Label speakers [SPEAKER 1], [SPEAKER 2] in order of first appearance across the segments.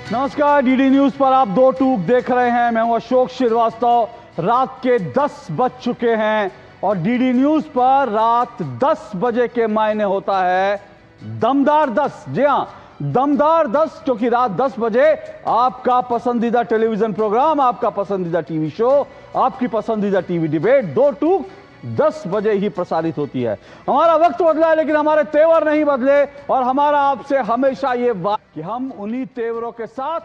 [SPEAKER 1] नमस्कार, DD news पर आप दो टूक देख रहे हैं। मैं हूं अशोक श्रीवास्तव। रात के 10 बज चुके हैं और डीडी न्यूज पर रात 10 बजे के मायने होता है दमदार 10। जी हां, दमदार 10, क्योंकि रात 10 बजे आपका पसंदीदा टेलीविजन प्रोग्राम, आपका पसंदीदा टीवी शो, आपकी पसंदीदा टीवी डिबेट दो टूक 10 बजे ही प्रसारित होती है। हमारा वक्त बदला है लेकिन हमारे तेवर नहीं बदले, और हमारा आपसे हमेशा ये बात कि हम उन्हीं तेवरों के साथ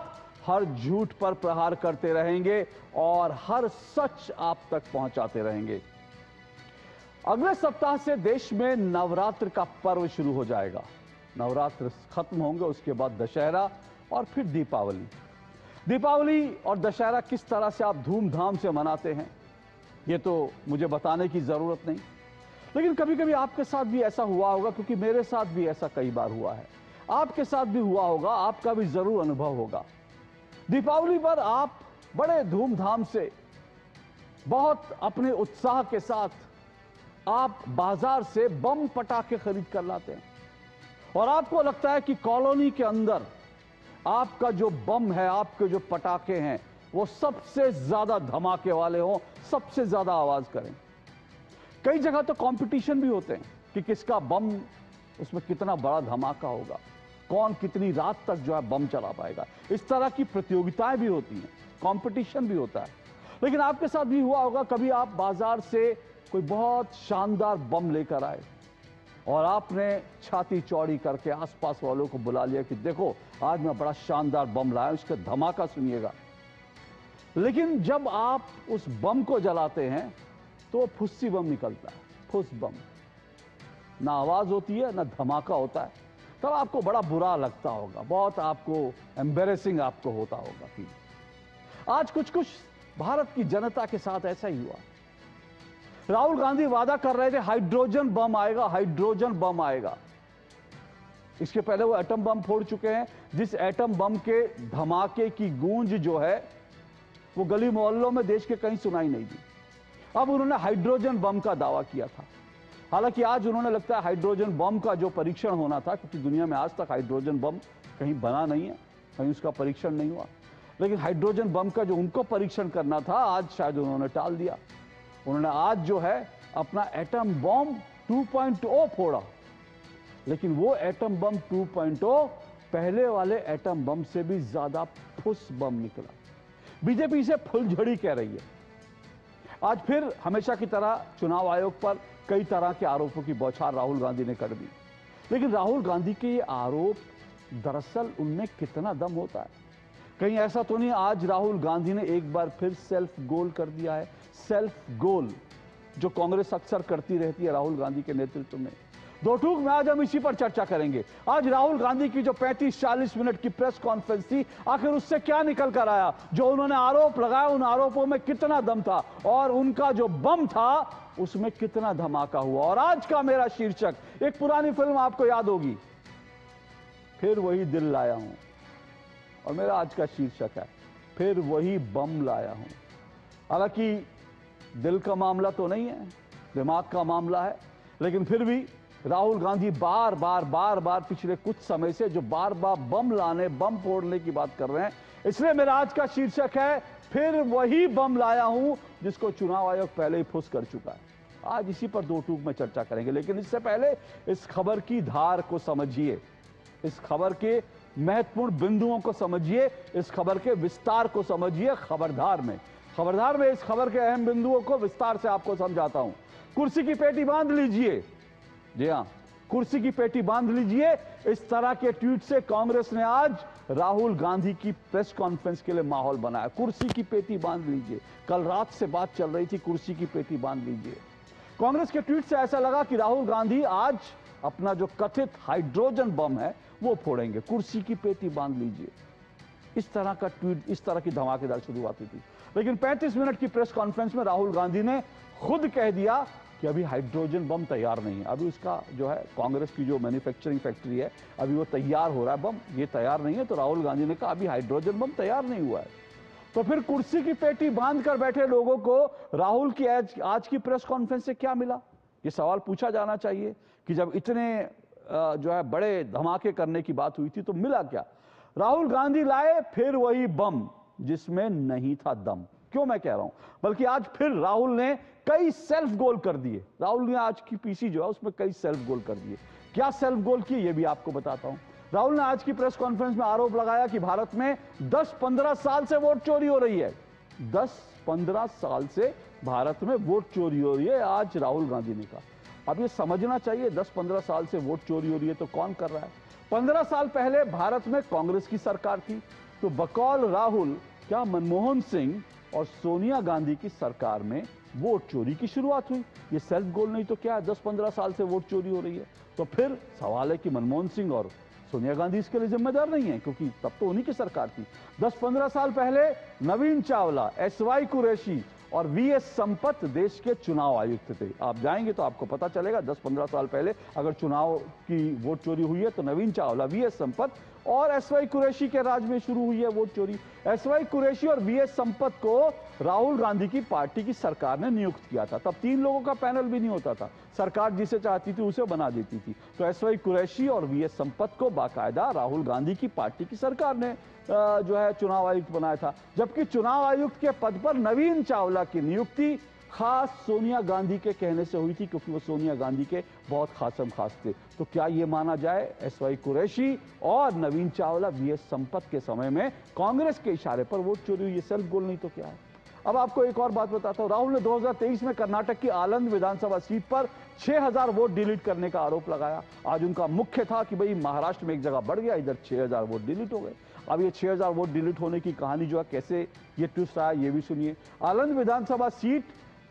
[SPEAKER 1] हर झूठ पर प्रहार करते रहेंगे और हर सच आप तक पहुंचाते रहेंगे। अगले सप्ताह से देश में नवरात्र का पर्व शुरू हो जाएगा। नवरात्र खत्म होंगे, उसके बाद दशहरा और फिर दीपावली। दीपावली और दशहरा किस तरह से आप धूमधाम से मनाते हैं ये तो मुझे बताने की जरूरत नहीं, लेकिन कभी कभी आपके साथ भी ऐसा हुआ होगा, क्योंकि मेरे साथ भी ऐसा कई बार हुआ है, आपके साथ भी हुआ होगा, आपका भी जरूर अनुभव होगा। दीपावली पर आप बड़े धूमधाम से, बहुत अपने उत्साह के साथ आप बाजार से बम पटाखे खरीद कर लाते हैं और आपको लगता है कि कॉलोनी के अंदर आपका जो बम है, आपके जो पटाखे हैं, वो सबसे ज्यादा धमाके वाले हों, सबसे ज्यादा आवाज करें। कई जगह तो कंपटीशन भी होते हैं कि किसका बम, उसमें कितना बड़ा धमाका होगा, कौन कितनी रात तक जो है बम चला पाएगा। इस तरह की प्रतियोगिताएं भी होती हैं, कंपटीशन भी होता है। लेकिन आपके साथ भी हुआ होगा, कभी आप बाजार से कोई बहुत शानदार बम लेकर आए और आपने छाती चौड़ी करके आसपास वालों को बुला लिया कि देखो आज मैं बड़ा शानदार बम लाया, उसका धमाका सुनिएगा। लेकिन जब आप उस बम को जलाते हैं तो फुस्सी बम निकलता है, फुस बम, ना आवाज होती है ना धमाका होता है। तब आपको बड़ा बुरा लगता होगा, बहुत आपको एम्बेरेसिंग आपको होता होगा कि आज कुछ कुछ भारत की जनता के साथ ऐसा ही हुआ। राहुल गांधी वादा कर रहे थे हाइड्रोजन बम आएगा, हाइड्रोजन बम आएगा। इसके पहले वो एटम बम फोड़ चुके हैं, जिस एटम बम के धमाके की गूंज जो है वो गली मोहल्लों में देश के कहीं सुनाई नहीं दी। अब उन्होंने हाइड्रोजन बम का दावा किया था। हालांकि आज उन्होंने लगता है हाइड्रोजन बम का जो परीक्षण होना था, क्योंकि दुनिया में आज तक हाइड्रोजन बम कहीं बना नहीं है, कहीं उसका परीक्षण नहीं हुआ, लेकिन हाइड्रोजन बम का जो उनको परीक्षण करना था आज शायद उन्होंने टाल दिया। उन्होंने आज जो है अपना एटम बम 2.0 फोड़ा, लेकिन वो एटम बम 2.0 पहले वाले एटम बम से भी ज्यादा फुस बम निकला। बीजेपी इसे फुलझड़ी कह रही है। आज फिर हमेशा की तरह चुनाव आयोग पर कई तरह के आरोपों की बौछार राहुल गांधी ने कर दी, लेकिन राहुल गांधी के ये आरोप दरअसल उनमें कितना दम होता है? कहीं ऐसा तो नहीं आज राहुल गांधी ने एक बार फिर सेल्फ गोल कर दिया है? सेल्फ गोल जो कांग्रेस अक्सर करती रहती है राहुल गांधी के नेतृत्व में। दो टूक में आज हम इसी पर चर्चा करेंगे। आज राहुल गांधी की जो 35-40 मिनट की प्रेस कॉन्फ्रेंस थी, आखिर उससे क्या निकल कर आया? जो उन्होंने आरोप लगाया, उन आरोपों में कितना दम था और उनका जो बम था उसमें कितना धमाका हुआ? और आज का मेरा शीर्षक, एक पुरानी फिल्म आपको याद होगी, फिर वही दिल लाया हूं, और मेरा आज का शीर्षक है फिर वही बम लाया हूं। हालांकि दिल का मामला तो नहीं है, दिमाग का मामला है, लेकिन फिर भी राहुल गांधी बार बार पिछले कुछ समय से जो बार बम लाने, बम फोड़ने की बात कर रहे हैं, इसलिए मेरा आज का शीर्षक है फिर वही बम लाया हूं, जिसको चुनाव आयोग पहले ही फुस कर चुका है। आज इसी पर दो टूक में चर्चा करेंगे, लेकिन इससे पहले इस खबर की धार को समझिए, इस खबर के महत्वपूर्ण बिंदुओं को समझिए, इस खबर के विस्तार को समझिए। खबरदार में इस खबर के अहम बिंदुओं को विस्तार से आपको समझाता हूं। कुर्सी की पेटी बांध लीजिए, जी हां, कुर्सी की पेटी बांध लीजिए। इस तरह के ट्वीट से कांग्रेस ने आज राहुल गांधी की प्रेस कॉन्फ्रेंस के लिए माहौल बनाया। कुर्सी की पेटी बांध लीजिए, कल रात से बात चल रही थी, कुर्सी की पेटी बांध लीजिए। कांग्रेस के ट्वीट से ऐसा लगा कि राहुल गांधी आज अपना जो कथित हाइड्रोजन बम है वो फोड़ेंगे। कुर्सी की पेटी बांध लीजिए, इस तरह का ट्वीट, इस तरह की धमाकेदार शुरुआत हुई थी। लेकिन 35 मिनट की प्रेस कॉन्फ्रेंस में राहुल गांधी ने खुद कह दिया कि अभी हाइड्रोजन बम तैयार नहीं है, अभी उसका जो है कांग्रेस की जो मैन्युफैक्चरिंग फैक्ट्री है अभी वो तैयार हो रहा है, बम ये तैयार नहीं है। तो राहुल गांधी ने कहा अभी हाइड्रोजन बम तैयार नहीं हुआ है। तो फिर कुर्सी की पेटी बांध कर बैठे लोगों को राहुल की आज की प्रेस कॉन्फ्रेंस से क्या मिला? ये सवाल पूछा जाना चाहिए कि जब इतने जो है बड़े धमाके करने की बात हुई थी तो मिला क्या? राहुल गांधी लाए फिर वही बम जिसमें नहीं था दम। क्यों मैं कह रहा हूं, बल्कि आज फिर राहुल ने कई सेल्फ गोल कर दिए। राहुल ने आज की पीसी जो है उसमें कई सेल्फ गोल कर दिए। क्या सेल्फ गोल किए ये भी आपको बताता हूं। राहुल ने आज की प्रेस कॉन्फ्रेंस में आरोप लगाया कि भारत में 10-15 साल से वोट चोरी हो रही है। 10-15 साल से भारत में वोट चोरी हो रही है, आज राहुल गांधी ने कहा। अब ये समझना चाहिए 10-15 साल से वोट चोरी हो रही है तो कौन कर रहा है। 15 साल पहले भारत में कांग्रेस की सरकार थी, तो बकौल राहुल क्या मनमोहन सिंह और सोनिया गांधी की सरकार में वोट चोरी की शुरुआत हुई। ये सेल्फ गोल नहीं तो क्या है, 10-15 साल से वोट चोरी हो रही है। तो फिर सवाल है कि मनमोहन सिंह और सोनिया गांधी इसके लिए जिम्मेदार नहीं है, क्योंकि तब तो उन्हीं की सरकार थी। 10-15 साल पहले नवीन चावला, एसवाई कुरैशी और वीएस संपत देश के चुनाव आयुक्त थे। आप जाएंगे तो आपको पता चलेगा 10-15 साल पहले अगर चुनाव की वोट चोरी हुई है तो नवीन चावला, वीएस संपत और एसवाई कुरैशी के राज में शुरू हुई है वोट चोरी। एसवाई कुरैशी और वीएस संपत को राहुल गांधी की पार्टी की सरकार ने नियुक्त किया था। तब 3 लोगों का पैनल भी नहीं होता था, सरकार जिसे चाहती थी उसे बना देती थी। तो एसवाई कुरैशी और वीएस संपत को बाकायदा राहुल गांधी की पार्टी की सरकार ने जो है चुनाव आयुक्त बनाया था। जबकि चुनाव आयुक्त के पद पर नवीन चावला की नियुक्ति खास सोनिया गांधी के कहने से हुई थी, क्योंकि वो सोनिया गांधी के बहुत खासम खास थे। तो क्या ये माना जाए एसवाई कुरैशी और नवीन चावला, वीएस संपत के समय में कांग्रेस के इशारे पर वोट चोरी हुई? ये सेल्फ गोल नहीं तो क्या है। अब आपको एक और बात बताता हूं। राहुल ने 2023 में कर्नाटक की आलंद विधानसभा सीट पर 6000 वोट डिलीट करने का आरोप लगाया। आज उनका मुख्य था कि भाई महाराष्ट्र में एक जगह बढ़ गया, इधर 6000 वोट डिलीट हो गए। अब ये 6000 वोट डिलीट होने की कहानी जो है कैसे ये ट्विस्ट आया ये भी सुनिए। आलंद विधानसभा सीट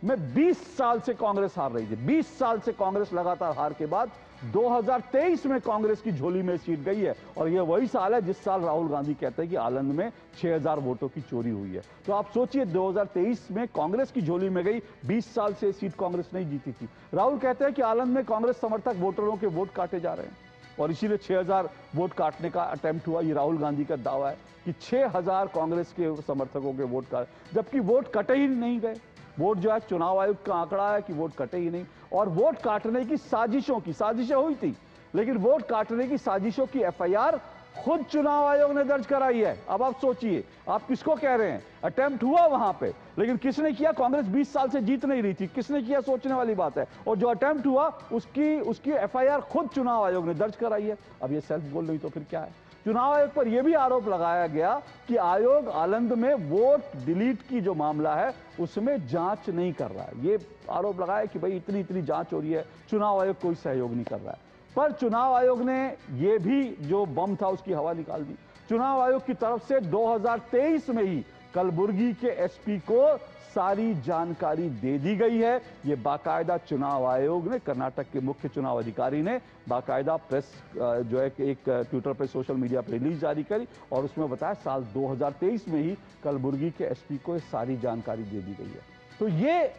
[SPEAKER 1] में 20 साल से कांग्रेस हार रही थी। 20 साल से कांग्रेस लगातार हार के बाद 2023 में कांग्रेस की झोली में सीट गई है, और यह वही साल है जिस साल राहुल गांधी कहते हैं कि आलंद में 6000 वोटों की चोरी हुई है। तो आप सोचिए 2023 में कांग्रेस की झोली में गई, 20 साल से सीट कांग्रेस नहीं जीती थी। राहुल कहते हैं कि आलंद में कांग्रेस समर्थक वोटरों के वोट काटे जा रहे हैं और इसीलिए 6000 वोट काटने का अटेम्प्ट हुआ। ये राहुल गांधी का दावा है कि 6000 कांग्रेस के समर्थकों के वोट काटे, जबकि वोट कटे ही नहीं गए। वोट जो है चुनाव आयोग का आंकड़ा है कि वोट कटे ही नहीं, और वोट काटने की साजिशें हुई थी, लेकिन वोट काटने की साजिशों की एफआईआर खुद चुनाव आयोग ने दर्ज कराई है। अब आप सोचिए, आप किसको कह रहे हैं? अटेम्प्ट हुआ वहां पे, लेकिन किसने किया? कांग्रेस 20 साल से जीत नहीं रही थी, किसने किया? सोचने वाली बात है। और जो अटेम्प्ट हुआ उसकी एफआईआर खुद चुनाव आयोग ने दर्ज कराई है। अब ये सेल्फ गोल नहीं तो फिर क्या है। चुनाव आयोग पर यह भी आरोप लगाया गया कि आयोग आलंद में वोट डिलीट की जो मामला है उसमें जांच नहीं कर रहा है। ये आरोप लगाया कि भाई इतनी जांच हो रही है, चुनाव आयोग कोई सहयोग नहीं कर रहा है। पर चुनाव आयोग ने यह भी जो बम था उसकी हवा निकाल दी। चुनाव आयोग की तरफ से 2023 में ही कलबुर्गी के एसपी को सारी जानकारी दे दी गई है। ये बाकायदा चुनाव आयोग ने, कर्नाटक के मुख्य चुनाव अधिकारी ने बाकायदा प्रेस जो है एक ट्विटर पे, सोशल मीडिया पर रिलीज जारी करी और उसमें बताया साल 2023 में ही कलबुर्गी के एसपी को सारी जानकारी दे दी गई है। तो ये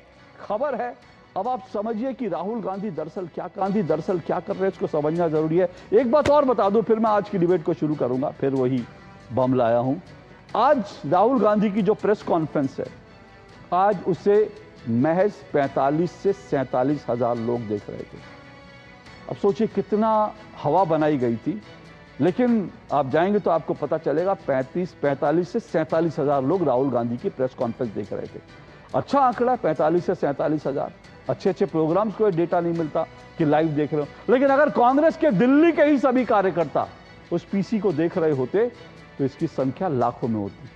[SPEAKER 1] खबर है। अब आप समझिए कि राहुल गांधी दरअसल क्या कर रहे हैं, इसको समझना जरूरी है। एक बात और बता दूं, फिर मैं आज की डिबेट को शुरू करूंगा, फिर वही बम लाया हूं। आज राहुल गांधी की जो प्रेस कॉन्फ्रेंस है, आज उसे महज 45 से 47 हजार लोग देख रहे थे। अब सोचिए कितना हवा बनाई गई थी, लेकिन आप जाएंगे तो आपको पता चलेगा 45 से 47 हजार लोग राहुल गांधी की प्रेस कॉन्फ्रेंस देख रहे थे। अच्छा आंकड़ा, 45 से 47 हजार। अच्छे प्रोग्राम्स को डेटा नहीं मिलता कि लाइव देख रहे हो, लेकिन अगर कांग्रेस के दिल्ली के ही सभी कार्यकर्ता उस पीसी को देख रहे होते तो इसकी संख्या लाखों में होती।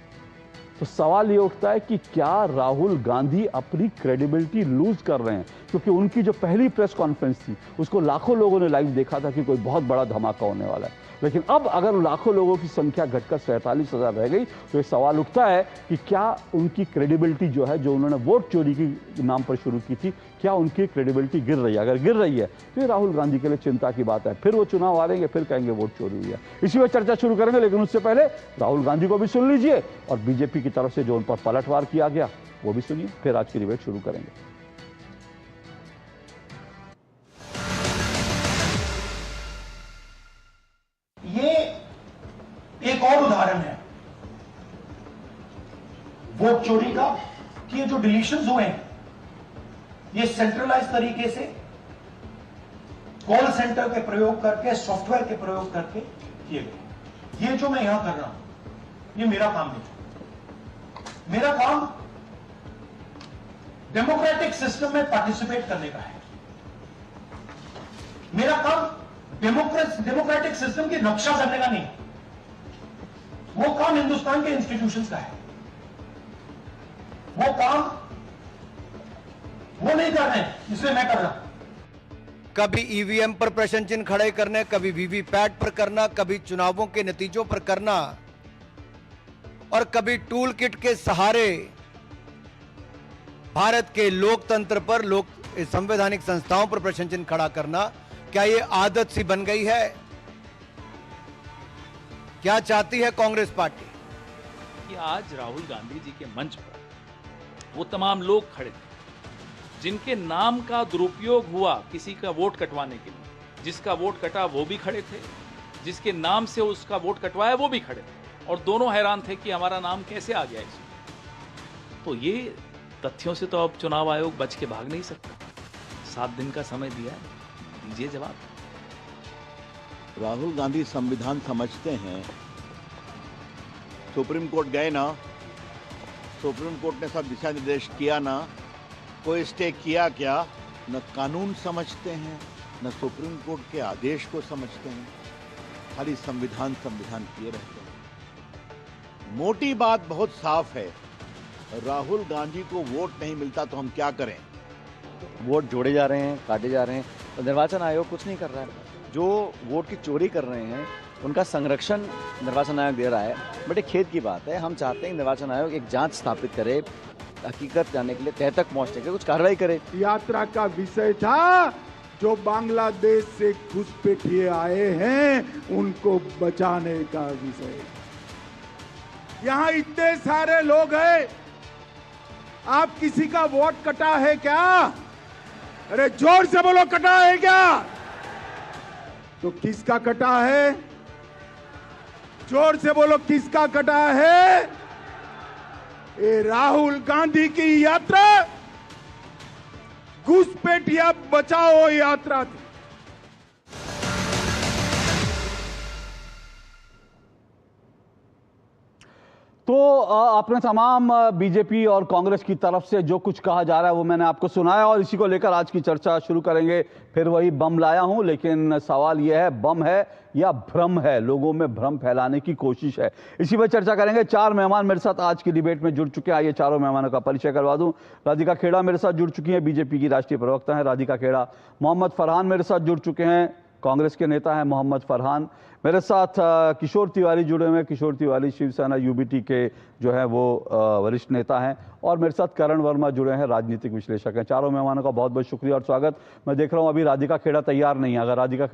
[SPEAKER 1] तो सवाल ये उठता है कि क्या राहुल गांधी अपनी क्रेडिबिलिटी लूज कर रहे हैं? क्योंकि उनकी जो पहली प्रेस कॉन्फ्रेंस थी उसको लाखों लोगों ने लाइव देखा था कि कोई बहुत बड़ा धमाका होने वाला है, लेकिन अब अगर लाखों लोगों की संख्या घटकर 47 हजार रह गई तो ये सवाल उठता है कि क्या उनकी क्रेडिबिलिटी जो है, जो उन्होंने वोट चोरी के नाम पर शुरू की थी, क्या उनकी क्रेडिबिलिटी गिर रही है? अगर गिर रही है तो ये राहुल गांधी के लिए चिंता की बात है। फिर वो चुनाव हारेंगे, फिर कहेंगे वोट चोरी हुई है। इसी में चर्चा शुरू करेंगे, लेकिन उससे पहले राहुल गांधी को भी सुन लीजिए और बीजेपी की तरफ से जो उन पर पलटवार किया गया वो भी सुनिए, फिर आज की डिबेट शुरू करेंगे।
[SPEAKER 2] ये एक और उदाहरण है वोट चोरी का कि ये जो डिलीशंस हुए हैं ये सेंट्रलाइज तरीके से कॉल सेंटर के प्रयोग करके, सॉफ्टवेयर के प्रयोग करके किए गए। ये जो मैं यहां कर रहा हूं, ये मेरा काम नहीं। मेरा काम डेमोक्रेटिक सिस्टम में पार्टिसिपेट करने का है। मेरा काम डेमोक्रेटिक सिस्टम की रक्षा करने का नहीं। वो काम हिंदुस्तान के इंस्टीट्यूशंस का है। वो काम वो नहीं कर रहे हैं, इसलिए मैं कर रहा हूं।
[SPEAKER 3] कभी ईवीएम पर प्रश्न चिन्ह खड़े करने, कभी वीवीपैट पर करना, कभी चुनावों के नतीजों पर करना और कभी टूल किट के सहारे भारत के लोकतंत्र पर, संवैधानिक संस्थाओं पर प्रश्न चिन्ह खड़ा करना, क्या ये आदत सी बन गई है? क्या चाहती है कांग्रेस पार्टी?
[SPEAKER 4] कि आज राहुल गांधी जी के मंच पर वो तमाम लोग खड़े थे जिनके नाम का दुरुपयोग हुआ किसी का वोट कटवाने के लिए। जिसका वोट कटा वो भी खड़े थे, जिसके नाम से उसका वोट कटवाया वो भी खड़े थे, और दोनों हैरान थे कि हमारा नाम कैसे आ गया इसमें। तो ये तथ्यों से तो अब चुनाव आयोग बच के भाग नहीं सकता। 7 दिन का समय दिया है, दीजिए जवाब।
[SPEAKER 5] राहुल गांधी संविधान समझते हैं। सुप्रीम कोर्ट गए ना, सुप्रीम कोर्ट ने सब दिशा निर्देश किया ना, कोई स्टे किया क्या? न कानून समझते हैं, न सुप्रीम कोर्ट के आदेश को समझते हैं, खाली संविधान किए रहते हैं। मोटी बात बहुत साफ है, राहुल गांधी को वोट नहीं मिलता तो हम क्या करें?
[SPEAKER 6] वोट जोड़े जा रहे हैं, काटे जा रहे हैं, तो निर्वाचन आयोग कुछ नहीं कर रहा है। जो वोट की चोरी कर रहे हैं उनका संरक्षण निर्वाचन आयोग दे रहा है। बट एक खेद की बात है, हम चाहते हैं कि निर्वाचन आयोग एक जांच स्थापित करे, हकीकत जानने के लिए तह तक पहुंचने के लिए कुछ कार्रवाई करे।
[SPEAKER 7] यात्रा का विषय था जो बांग्लादेश से घुसपैठिए आए हैं उनको बचाने का विषय। यहाँ इतने सारे लोग हैं, आप किसी का वोट कटा है क्या? अरे जोर से बोलो, कटा है क्या? तो किसका कटा है? जोर से बोलो, किसका कटा है? ये राहुल गांधी की यात्रा घुसपैठिया बचाओ यात्रा थी।
[SPEAKER 1] तो आपने तमाम बीजेपी और कांग्रेस की तरफ से जो कुछ कहा जा रहा है वो मैंने आपको सुनाया, और इसी को लेकर आज की चर्चा शुरू करेंगे। फिर वही बम लाया हूं, लेकिन सवाल यह है, बम है या भ्रम है? लोगों में भ्रम फैलाने की कोशिश है, इसी पर चर्चा करेंगे। 4 मेहमान मेरे साथ आज की डिबेट में जुड़ चुके हैं। आइए चारों मेहमानों का परिचय करवा दूं। राधिका खेड़ा मेरे साथ जुड़ चुकी हैं, बीजेपी की राष्ट्रीय प्रवक्ता हैं राधिका खेड़ा। मोहम्मद फरहान मेरे साथ जुड़ चुके हैं, कांग्रेस के नेता हैं मोहम्मद फरहान। मेरे साथ किशोर तिवारी जुड़े हुए हैं, किशोर तिवारी शिवसेना यूबीटी के जो है वो वरिष्ठ नेता हैं। और मेरे साथ करण वर्मा जुड़े हैं, राजनीतिक विश्लेषक हैं। चारों मेहमानों का बहुत बहुत शुक्रिया और स्वागत। मैं देख रहा हूं अभी राधिका खेड़ा तैयार नहीं है। अगर राधिका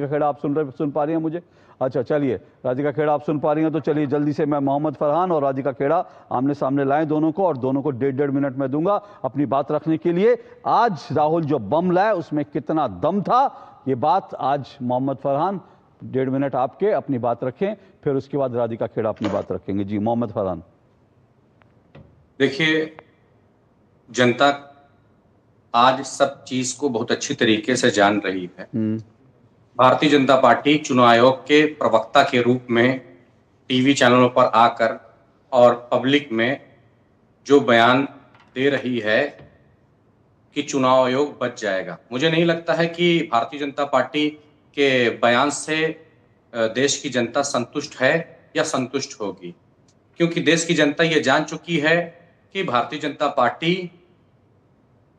[SPEAKER 1] खेड़ा आप सुन पा रही हैं मुझे? अच्छा, चलिए राधिका खेड़ा आप सुन पा रही हैं तो चलिए जल्दी से मैं मोहम्मद फरहान और राधिका खेड़ा आमने सामने लाएं दोनों को, और दोनों को 1.5 मिनट में दूंगा अपनी बात रखने के लिए। आज राहुल जो बम लाए उसमें कितना दम था, ये बात आज मोहम्मद फरहान 1.5 मिनट आपके अपनी बात रखें, फिर उसके बाद राधिका खेड़ा अपनी बात रखेंगे। जी मोहम्मद फरहान।
[SPEAKER 8] देखिए, जनता आज सब चीज को बहुत अच्छी तरीके से जान रही है। भारतीय जनता पार्टी चुनाव आयोग के प्रवक्ता के रूप में टीवी चैनलों पर आकर और पब्लिक में जो बयान दे रही है कि चुनाव आयोग बच जाएगा, मुझे नहीं लगता है कि भारतीय जनता पार्टी के बयान से देश की जनता संतुष्ट है या संतुष्ट होगी, क्योंकि देश की जनता ये जान चुकी है कि भारतीय जनता पार्टी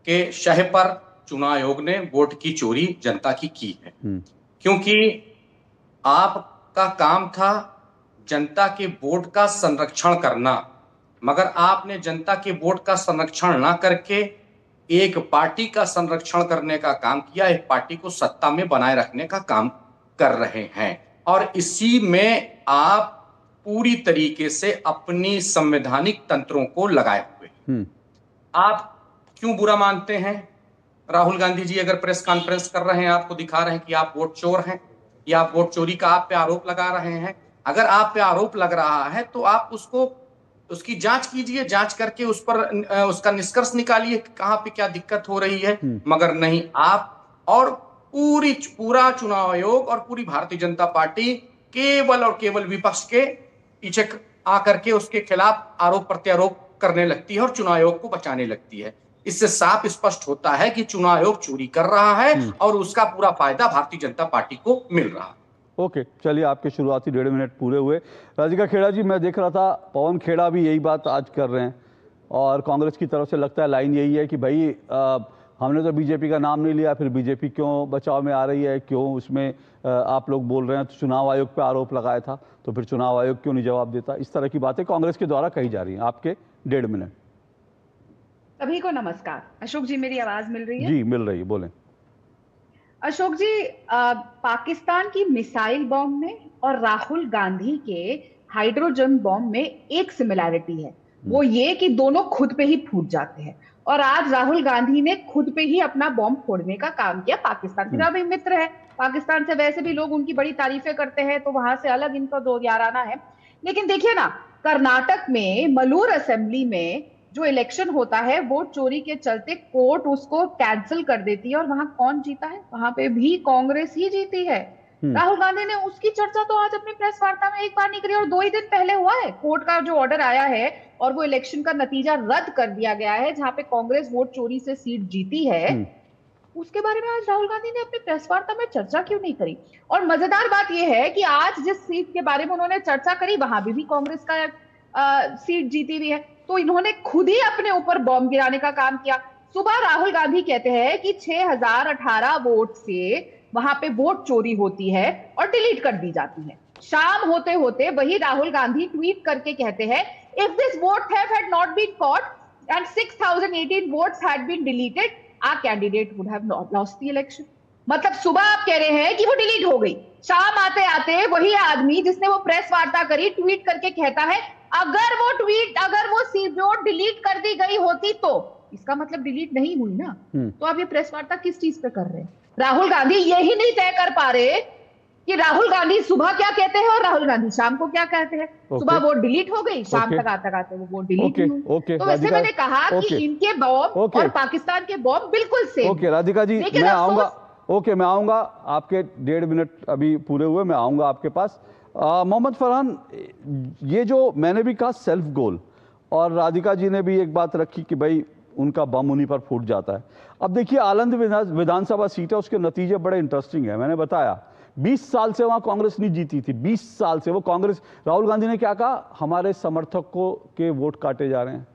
[SPEAKER 8] के शह पर चुनाव आयोग ने वोट की चोरी जनता की है। क्योंकि आपका काम था जनता के वोट का संरक्षण करना, मगर आपने जनता के वोट का संरक्षण ना करके एक पार्टी का संरक्षण करने का काम किया, एक पार्टी को सत्ता में बनाए रखने का काम कर रहे हैं। और इसी में आप पूरी तरीके से अपनी संवैधानिक तंत्रों को लगाए हुए। आप क्यों बुरा मानते हैं? राहुल गांधी जी अगर प्रेस कॉन्फ्रेंस कर रहे हैं, आपको दिखा रहे हैं कि आप वोट चोर हैं या आप वोट चोरी का आप पे आरोप लगा रहे हैं। अगर आप पे आरोप लग रहा है तो आप उसकी जांच कीजिए, जांच करके उस पर उसका निष्कर्ष निकालिए कहां पे क्या दिक्कत हो रही है। मगर नहीं, आप और पूरा चुनाव आयोग और पूरी भारतीय जनता पार्टी केवल और केवल विपक्ष के पीछे आकर के उसके खिलाफ आरोप प्रत्यारोप करने लगती है और चुनाव आयोग को बचाने लगती है। इससे साफ स्पष्ट होता है कि चुनाव आयोग चोरी कर रहा है और उसका पूरा फायदा भारतीय जनता पार्टी को मिल रहा है।
[SPEAKER 1] ओके, चलिए आपके शुरुआती 1.5 मिनट पूरे हुए। राधिका खेड़ा जी, मैं देख रहा था पवन खेड़ा भी यही बात आज कर रहे हैं और कांग्रेस की तरफ से लगता है लाइन यही है कि भाई हमने तो बीजेपी का नाम नहीं लिया, फिर बीजेपी क्यों बचाव में आ रही है, क्यों उसमें आप लोग बोल रहे हैं। तो चुनाव आयोग पे आरोप लगाया था, तो फिर चुनाव आयोग क्यों नहीं जवाब देता। इस तरह की बातें कांग्रेस के द्वारा कही जा रही हैं। आपके 1.5 मिनट।
[SPEAKER 9] सभी को नमस्कार। अशोक जी, मेरी आवाज मिल रही है?
[SPEAKER 1] जी मिल रही है, बोलें।
[SPEAKER 9] अशोक जी, पाकिस्तान की मिसाइल बॉम्ब में और राहुल गांधी के हाइड्रोजन बॉम्ब में एक सिमिलैरिटी है, वो ये कि दोनों खुद पे ही फूट जाते हैं। और आज राहुल गांधी ने खुद पे ही अपना बॉम्ब फोड़ने का काम किया। पाकिस्तान की भी मित्र है, पाकिस्तान से वैसे भी लोग उनकी बड़ी तारीफें करते हैं, तो वहां से अलग इनका दो याराना है। लेकिन देखिए ना, कर्नाटक में मलूर असेंबली में जो इलेक्शन होता है, वोट चोरी के चलते कोर्ट उसको कैंसिल कर देती है और वहां कौन जीता है? वहां पे भी कांग्रेस ही जीती है। राहुल गांधी ने उसकी चर्चा तो आज अपनी प्रेस वार्ता में एक बार नहीं करी, और 2 ही दिन पहले हुआ है। कोर्ट का जो ऑर्डर आया है और वो इलेक्शन का नतीजा रद्द कर दिया गया है, जहां पे कांग्रेस वोट चोरी से सीट जीती है, उसके बारे में आज राहुल गांधी ने अपनी प्रेस वार्ता में चर्चा क्यों नहीं करी? और मजेदार बात यह है कि आज जिस सीट के बारे में उन्होंने चर्चा करी, वहां भी कांग्रेस का सीट जीती हुई है। तो इन्होंने खुद ही अपने ऊपर बॉम्ब गिराने का काम किया। सुबह राहुल गांधी कहते हैं कि 6018 वोट से वहां पे वोट चोरी होती है और डिलीट कर दी जाती है। शाम होते होते वही राहुल गांधी ट्वीट करके कहते हैं, if this vote theft had not been caught and 6018 votes had been deleted, our candidate would have lost the election. मतलब सुबह आप कह रहे हैं कि वो डिलीट हो गई, शाम आते आते वही आदमी जिसने वो प्रेस वार्ता करी ट्वीट करके कहता है, अगर वो वोट डिलीट कर दी गई होती तो इसका मतलब डिलीट नहीं हुई ना। तो आप ये प्रेस वार्ता किस चीज पे कर रहे हैं? राहुल गांधी यही नहीं तय कर पा रहे कि राहुल गांधी सुबह क्या कहते हैं और राहुल गांधी शाम को क्या कहते हैं। सुबह वोट डिलीट हो गई, शाम तक आते वो वोट डिलीट नहीं हुई। तो वैसे मैंने कहा कि इनके बॉम्ब और पाकिस्तान के बॉम्ब बिल्कुल सेम।
[SPEAKER 1] ओके राधिका जी, मैं आऊंगा। ओके, मैं आऊंगा। आपके 1.5 मिनट अभी पूरे हुए, मैं आऊंगा आपके पास। मोहम्मद फरहान, ये जो मैंने भी कहा सेल्फ गोल, और राधिका जी ने भी एक बात रखी कि भाई उनका बम उन्हीं पर फूट जाता है। अब देखिए, आलंद विधानसभा सीट है, उसके नतीजे बड़े इंटरेस्टिंग है। मैंने बताया 20 साल से वहां कांग्रेस नहीं जीती थी। 20 साल से वो कांग्रेस, राहुल गांधी ने क्या कहा, हमारे समर्थकों के वोट काटे जा रहे हैं।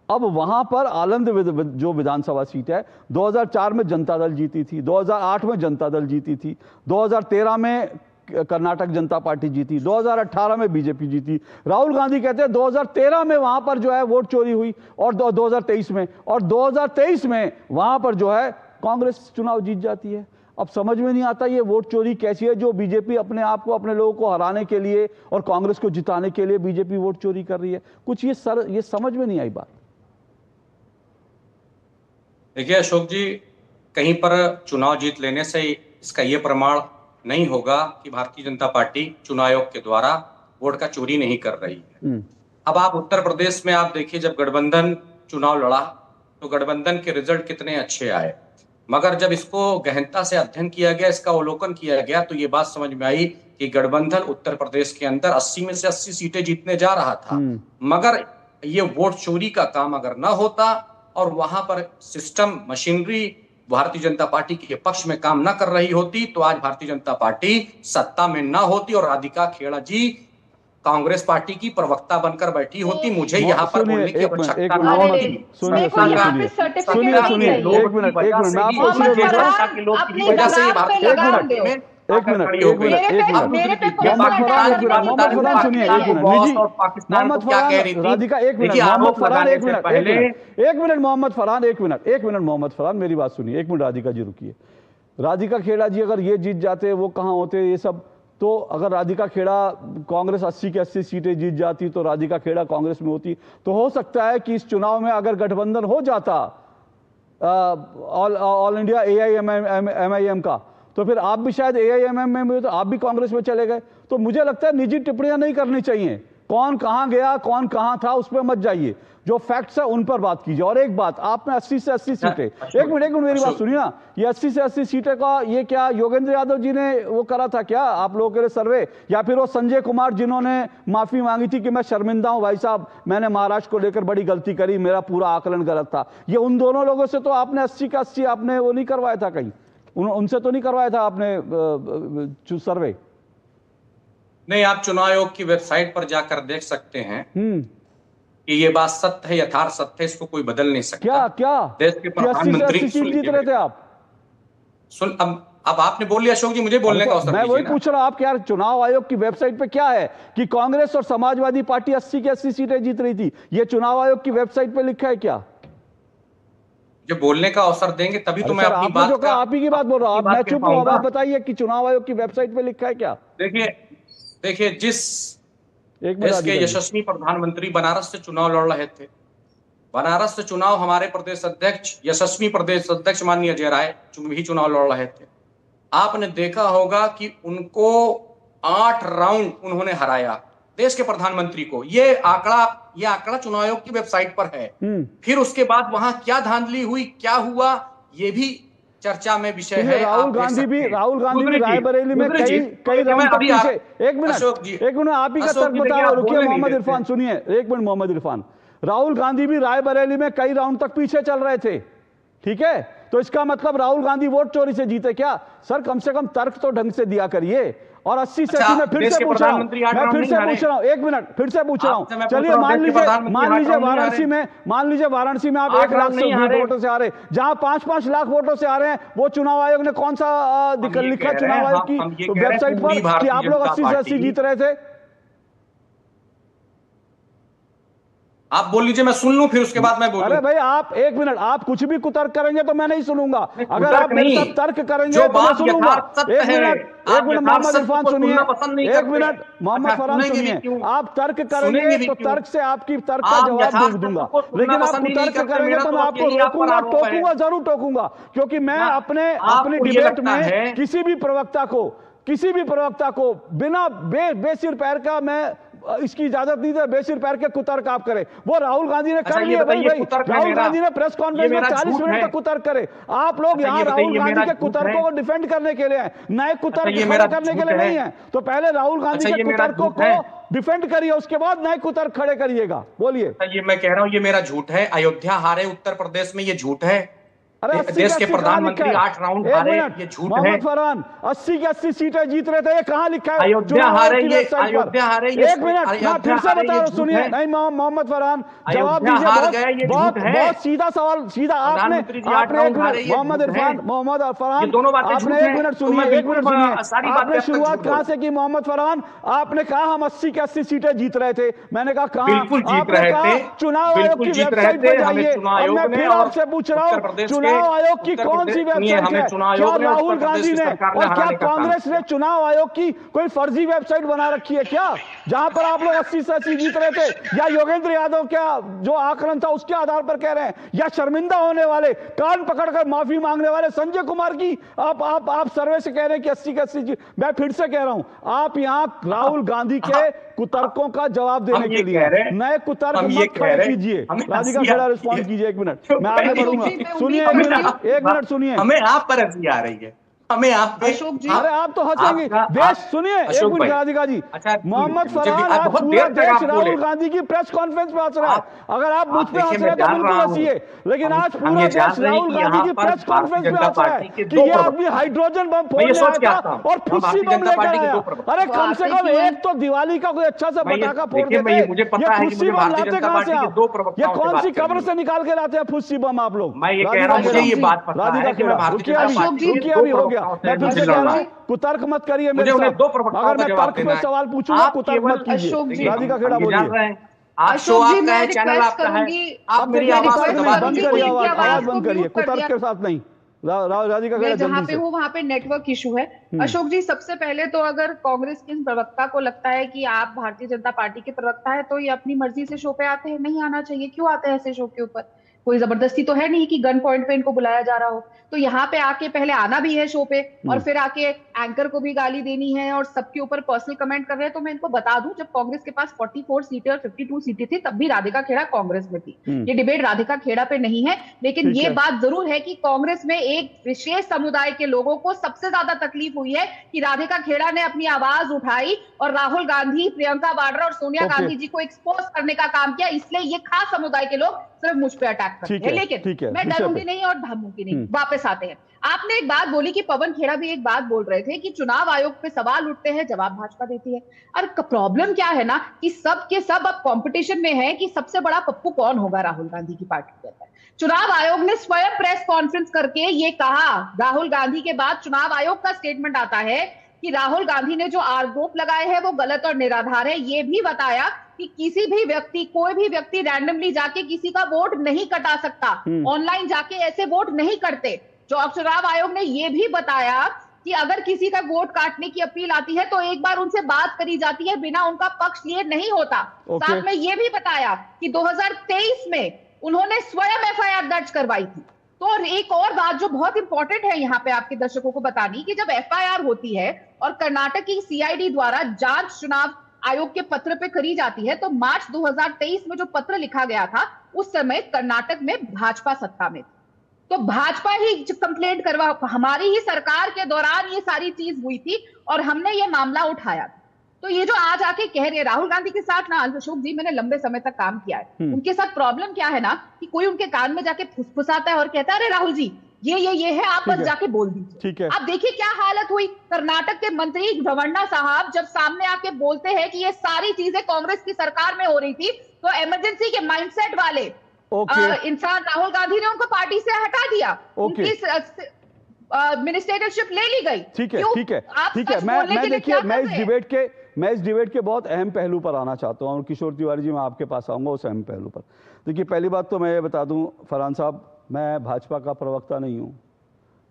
[SPEAKER 1] अब वहां पर आलंद जो विधानसभा सीट है, 2004 में जनता दल जीती थी, 2008 में जनता दल जीती थी, 2013 में कर्नाटक जनता पार्टी जीती, 2018 में बीजेपी जीती। राहुल गांधी कहते हैं 2013 में वहां पर जो है वोट चोरी हुई, और 2023 में, और 2023 में वहां पर जो है कांग्रेस चुनाव जीत जाती है। अब समझ में नहीं आता ये वोट चोरी कैसी है, जो बीजेपी अपने आप को, अपने लोगों को हराने के लिए और कांग्रेस को जिताने के लिए बीजेपी वोट चोरी कर रही है। कुछ ये समझ में नहीं आई बात।
[SPEAKER 8] देखिए अशोक जी, कहीं पर चुनाव जीत लेने से इसका यह प्रमाण नहीं होगा कि भारतीय जनता पार्टी चुनाव आयोग के द्वारा वोट का चोरी नहीं कर रही है। अब आप उत्तर प्रदेश में आप देखिए, जब गठबंधन चुनाव लड़ा तो गठबंधन के रिजल्ट कितने अच्छे आए, मगर जब इसको गहनता से अध्ययन किया गया, इसका अवलोकन किया गया, तो ये बात समझ में आई कि गठबंधन उत्तर प्रदेश के अंदर 80 में से 80 सीटें जीतने जा रहा था। मगर ये वोट चोरी का काम अगर ना होता और वहां पर system, machinery Bharatiya Janata party के पक्ष में काम ना कर रही होती, तो आज भारतीय जनता पार्टी सत्ता में ना होती और राधिका खेड़ा जी कांग्रेस पार्टी की प्रवक्ता बनकर बैठी होती। मुझे यहाँ पर बोलने की आवश्यकता नहीं थी।
[SPEAKER 1] सुनिए, एक मिनट मोहम्मद फरहान, मेरी बात सुनिए। 1 मिनट राधिका जी रुकिए। राधिका खेड़ा जी अगर ये जीत जाते, वो कहाँ होते ये सब? तो अगर राधिका खेड़ा, कांग्रेस 80 की 80 सीटें जीत जाती तो राधिका खेड़ा कांग्रेस में होती, तो हो सकता है कि इस चुनाव में अगर गठबंधन हो जाता ऑल इंडिया AIMIM का, तो फिर आप भी शायद AIMIM में, तो आप भी कांग्रेस में चले गए। तो मुझे लगता है निजी टिप्पणियां नहीं करनी चाहिए। कौन कहां गया, कौन कहां था, उस पर मत जाइए। जो फैक्ट्स है उन पर बात कीजिए। और एक बात, आपने 80 से 80 सीटें, एक मिनट मेरी बात सुनिए ना, ये 80 से 80 सीटें का ये क्या योगेंद्र यादव जी ने वो करा था क्या आप लोगों के लिए सर्वे, या फिर वो संजय कुमार जिन्होंने माफी मांगी थी कि मैं शर्मिंदा हूं भाई साहब, मैंने महाराष्ट्र को लेकर बड़ी गलती करी, मेरा पूरा आकलन गलत था, ये उन दोनों लोगों से तो आपने 80 का 80 आपने वो नहीं करवाया था कहीं, उनसे तो नहीं करवाया था आपने सर्वे?
[SPEAKER 8] नहीं, आप चुनाव आयोग की वेबसाइट पर जाकर देख सकते हैं कि ये बात सत्य है, यथार्थ सत्य है, इसको कोई बदल नहीं सकता।
[SPEAKER 1] क्या क्या
[SPEAKER 8] देश के प्रधानमंत्री
[SPEAKER 1] जीत रहे थे आप?
[SPEAKER 8] सुन, अब आपने बोल लिया अशोक जी, मुझे बोलने का अवसर
[SPEAKER 1] मैं वही पूछ रहा हूं, आप क्या चुनाव आयोग की वेबसाइट पे क्या है कि कांग्रेस और समाजवादी पार्टी 80 की 80 सीटें जीत रही थी, ये चुनाव आयोग की वेबसाइट पे लिखा है क्या?
[SPEAKER 8] जो बोलने का अवसर देंगे तभी तो मैं अपनी बात
[SPEAKER 1] का आप ही की बात बोल रहा हूं, मैं चुप हूं, आप बताइए कि चुनाव आयोग की वेबसाइट पे लिखा है क्या?
[SPEAKER 8] देखिए जिस देश के यशस्वी प्रधानमंत्री बनारस से चुनाव लड़ रहे थे, बनारस से चुनाव हमारे प्रदेश अध्यक्ष, यशस्वी प्रदेश अध्यक्ष माननीय अजय राय भी चुनाव लड़ रहे थे। आपने देखा होगा कि उनको 8 राउंड उन्होंने हराया, देश के प्रधानमंत्री को। ये आंकड़ा चुनाव आयोग की वेबसाइट पर है। फिर उसके बाद वहां क्या धांधली हुई, क्या हुआ, ये भी चर्चा में विषय है।
[SPEAKER 1] राहुल गांधी भी रायबरेली में कई राउंड तक पीछे। एक मिनट आप ही का तर्क बता रहा हूं, रुकिए मोहम्मद इरफान सुनिए, एक मिनट मोहम्मद इरफान। राहुल गांधी भी रायबरेली में कई राउंड तक पीछे चल रहे थे, ठीक है, तो इसका मतलब राहुल गांधी वोट चोरी से जीते क्या? सर कम से कम तर्क तो ढंग से दिया करिए। और 80 से 80 में फिर से पूछ रहा हूं, मैं फिर से पूछ रहा हूं, एक मिनट फिर से पूछ रहा हूं। चलिए मान लीजिए वाराणसी में आप 1 लाख से वोटों से आ रहे, जहां 5-5 लाख वोटों से आ रहे हैं, वो चुनाव आयोग ने कौन सा लिखा चुनाव आयोग की वेबसाइट पर कि आप लोग 80 से 80 जीत रहे थे?
[SPEAKER 8] आप बोल लीजिए, मैं सुन लूं, फिर उसके बाद मैं बोलूं।
[SPEAKER 1] अरे भाई आप एक मिनट, आप कुछ भी कुतर्क करेंगे तो मैं नहीं सुनूंगा, अगर आप मेरे साथ तर्क करेंगे तो मैं सुनूंगा। एक मिनट मोहम्मद इरफान सुनिए, एक मिनट मोहम्मद फरहान सुनिए। आप तर्क करेंगे तो तर्क से आपकी तर्क का जवाब दूंगा, लेकिन आप कुतर्क करेंगे तो मैं आपको रोकूंगा, टोकूंगा, जरूर टोकूंगा, क्योंकि मैं अपनी डिबेट में किसी भी प्रवक्ता को बिना बेसिर पैर का मैं इसकी इजाजत नहीं दे, बेसिर पैर के कुतर्क आप करें। वो राहुल गांधी ने कर लिया भाई, राहुल गांधी ने प्रेस कॉन्फ्रेंस में 40 मिनट तक कुतर्क करे। आप लोग यहाँ राहुल गांधी के कुतर्कों को डिफेंड करने के लिए हैं, नए कुतर्क खड़े करने के लिए नहीं है। तो पहले राहुल गांधी के कुतर्कों को डिफेंड करिए, उसके बाद नए कुतर्क खड़े करिएगा। बोलिए।
[SPEAKER 8] ये मैं कह रहा हूँ, ये मेरा झूठ है। अयोध्या हारे उत्तर प्रदेश में, ये झूठ है। देश के प्रधानमंत्री 8 राउंड हारे, ये झूठ है।
[SPEAKER 1] मोहम्मद फरहान 80 की 80 सीटें जीत रहे थे, ये कहां लिखा है?
[SPEAKER 8] अयोध्या हारे, ये
[SPEAKER 1] एक मिनट मैं फिर से बता रहा हूं, सुनिए। नहीं मोहम्मद फरहान जवाब दीजिए, बहुत सीधा सवाल, सीधा आपने मोहम्मद इरफान, मोहम्मद फरहान आपने एक मिनट सुनिए, आपने शुरुआत कहां से की? मोहम्मद फरहान आपने कहा हम 80 की 80 सीटें जीत रहे थे, मैंने कहा कहां? आपने कहा चुनाव आयोग की वेबसाइट पर जाइए। मैं फिर आपसे पूछ रहा हूं, चुनाव आयोग की कौन सी वेबसाइट है? क्या राहुल गांधी ने और क्या कांग्रेस ने चुनाव आयोग की कोई फर्जी वेबसाइट बना रखी है क्या, जहां पर आप लोग 80 से 80 जीत रहे थे? या योगेंद्र यादव क्या जो आकलन था उसके आधार पर कह रहे हैं, या शर्मिंदा होने वाले, कान पकड़कर माफी मांगने वाले संजय कुमार की आप सर्वे से कह रहे हैं कि 80 के 80? मैं फिर से कह रहा हूं, आप यहां राहुल गांधी के कुतर्कों का जवाब देने के लिए नए कुतर्क मत खड़े कीजिए। राधिका खेड़ा रिस्पॉन्ड कीजिए, एक मिनट मैं आगे बढ़ूंगा। सुनिए एक मिनट सुनिए,
[SPEAKER 8] हमें आप पर हंसी आ रही है, हमें आप पे।
[SPEAKER 1] अरे आप तो हंसेंगे। देश सुनिए एक मिनट राधिका जी, मोहम्मद फरहान आज पूरा देश राहुल गांधी की प्रेस कॉन्फ्रेंस पे हंस रहा है। अगर आप मुझ पे हंस रहे हैं तो बिल्कुल हंसिए, लेकिन आज पूरा देश राहुल गांधी की प्रेस कॉन्फ्रेंस पे हंस रहा है कि ये आदमी हाइड्रोजन बम फोड़ने आया था और फुस्सी बम लेकर आया। अरे कम से कम एक तो दिवाली का कोई अच्छा सा पटाखा फोड़ देते, ये फुस्सी बम लाते कहां से आप? ये कौन सी कब्र से निकाल के लाते हैं फुस्सी बम आप लोग? राधिका खेड़ा भी हो गया। मैं फिर से कह रहा हूं, कुतर्क मत करिए मेरे साथ। अगर मैं तर्क पे सवाल पूछूंगा कुतर्क मत कीजिए। राधिका खेड़ा बोलिए।
[SPEAKER 8] अशोक जी मैं चैनल आपका है, आप मेरी आवाज
[SPEAKER 1] बंद करिए, आवाज बंद करिए, कुतर्क के साथ नहीं। राधिका खेड़ा
[SPEAKER 9] जहां पे हूँ वहां पे नेटवर्क इशू है। अशोक जी सबसे पहले तो अगर कांग्रेस के प्रवक्ता को लगता है कि आप भारतीय जनता पार्टी के प्रवक्ता है तो ये अपनी मर्जी से शो पे आते हैं, नहीं आना चाहिए। क्यों आते हैं ऐसे शो के ऊपर? कोई जबरदस्ती तो है नहीं कि गन पॉइंट पे इनको बुलाया जा रहा हो। तो यहाँ पे आके पहले आना भी है शो पे और फिर आके एंकर को भी गाली देनी है और सबके ऊपर पर्सनल कमेंट कर रहे हैं। तो मैं इनको बता दूं, जब कांग्रेस के पास 44 सीटें और 52 सीटें थी तब भी राधिका खेड़ा कांग्रेस में थी। ये डिबेट राधिका खेड़ा पे नहीं है, लेकिन ये बात जरूर है कि कांग्रेस में एक विशेष समुदाय के लोगों को सबसे ज्यादा तकलीफ हुई है कि राधिका खेड़ा ने अपनी आवाज उठाई और राहुल गांधी, प्रियंका वाड्रा और सोनिया गांधी जी को एक्सपोज करने का काम किया। इसलिए ये खास समुदाय के लोग सिर्फ मुझ पे अटैक करते हैं। लेकिन मैं डरूंगी नहीं और धमूंगी नहीं। वापस आते हैं, आपने एक बात बोली कि पवन खेड़ा भी एक बात बोल रहे थे कि चुनाव आयोग पे सवाल उठते हैं, जवाब भाजपा देती है। और प्रॉब्लम क्या है ना कि सब के सब अब कंपटीशन में है कि सबसे बड़ा पप्पू कौन होगा राहुल गांधी की पार्टी के अंदर। चुनाव आयोग ने स्वयं प्रेस कॉन्फ्रेंस करके ये कहा, राहुल गांधी के बाद चुनाव आयोग का स्टेटमेंट आता है कि राहुल गांधी ने जो आरोप लगाए हैं वो गलत और निराधार है। ये भी बताया कि किसी भी व्यक्ति, कोई भी व्यक्ति रैंडमली जाके किसी का वोट नहीं कटा सकता, ऑनलाइन जाके ऐसे वोट नहीं करते। चुनाव आयोग ने यह भी बताया कि अगर किसी का वोट काटने की अपील आती है तो एक बार उनसे बात करी जाती है, बिना उनका पक्ष लिए नहीं होता। साथ में यह भी बताया कि 2023 में उन्होंने स्वयं एफआईआर दर्ज करवाई थी। तो एक और बात जो बहुत इंपॉर्टेंट है यहाँ पे आपके दर्शकों को बतानी, कि जब एफआईआर होती है और कर्नाटक की सीआईडी द्वारा जांच चुनाव आयोग के पत्र पे करी जाती है, तो मार्च 2023 में जो पत्र लिखा गया था उस समय कर्नाटक में भाजपा सत्ता में थी। तो भाजपा ही कंप्लेंट करवा, हमारी ही सरकार के दौरान ये सारी चीज हुई थी और हमने ये मामला उठाया। तो ये जो आज आके कह रहे हैं राहुल गांधी के साथ ना, अशोक जी मैंने लंबे समय तक काम किया है, उनके साथ प्रॉब्लम क्या है ना कि कोई उनके कान में जाके फुसफुसाता है और कहता है अरे राहुल जी ये है, आप बस जाके बोल दीजिए। आप देखिए क्या हालत हुई। कर्नाटक के मंत्री रमन्ना साहब जब सामने आके बोलते हैं कि ये सारी चीजें कांग्रेस की सरकार में हो रही थी, तो इमरजेंसी के माइंडसेट वाले इंसान राहुल गांधी ने उनको पार्टी से हटा दिया, उनकी मिनिस्टरशिप ले ली गई।
[SPEAKER 1] ठीक है। मैं देखिए, मैं इस डिबेट के बहुत अहम पहलू पर आना चाहता हूं और किशोर तिवारी जी मैं आपके पास आऊंगा उस अहम पहलू पर। देखिए, पहली बात तो मैं ये बता दूं फरहान साहब, मैं भाजपा का प्रवक्ता नहीं हूं,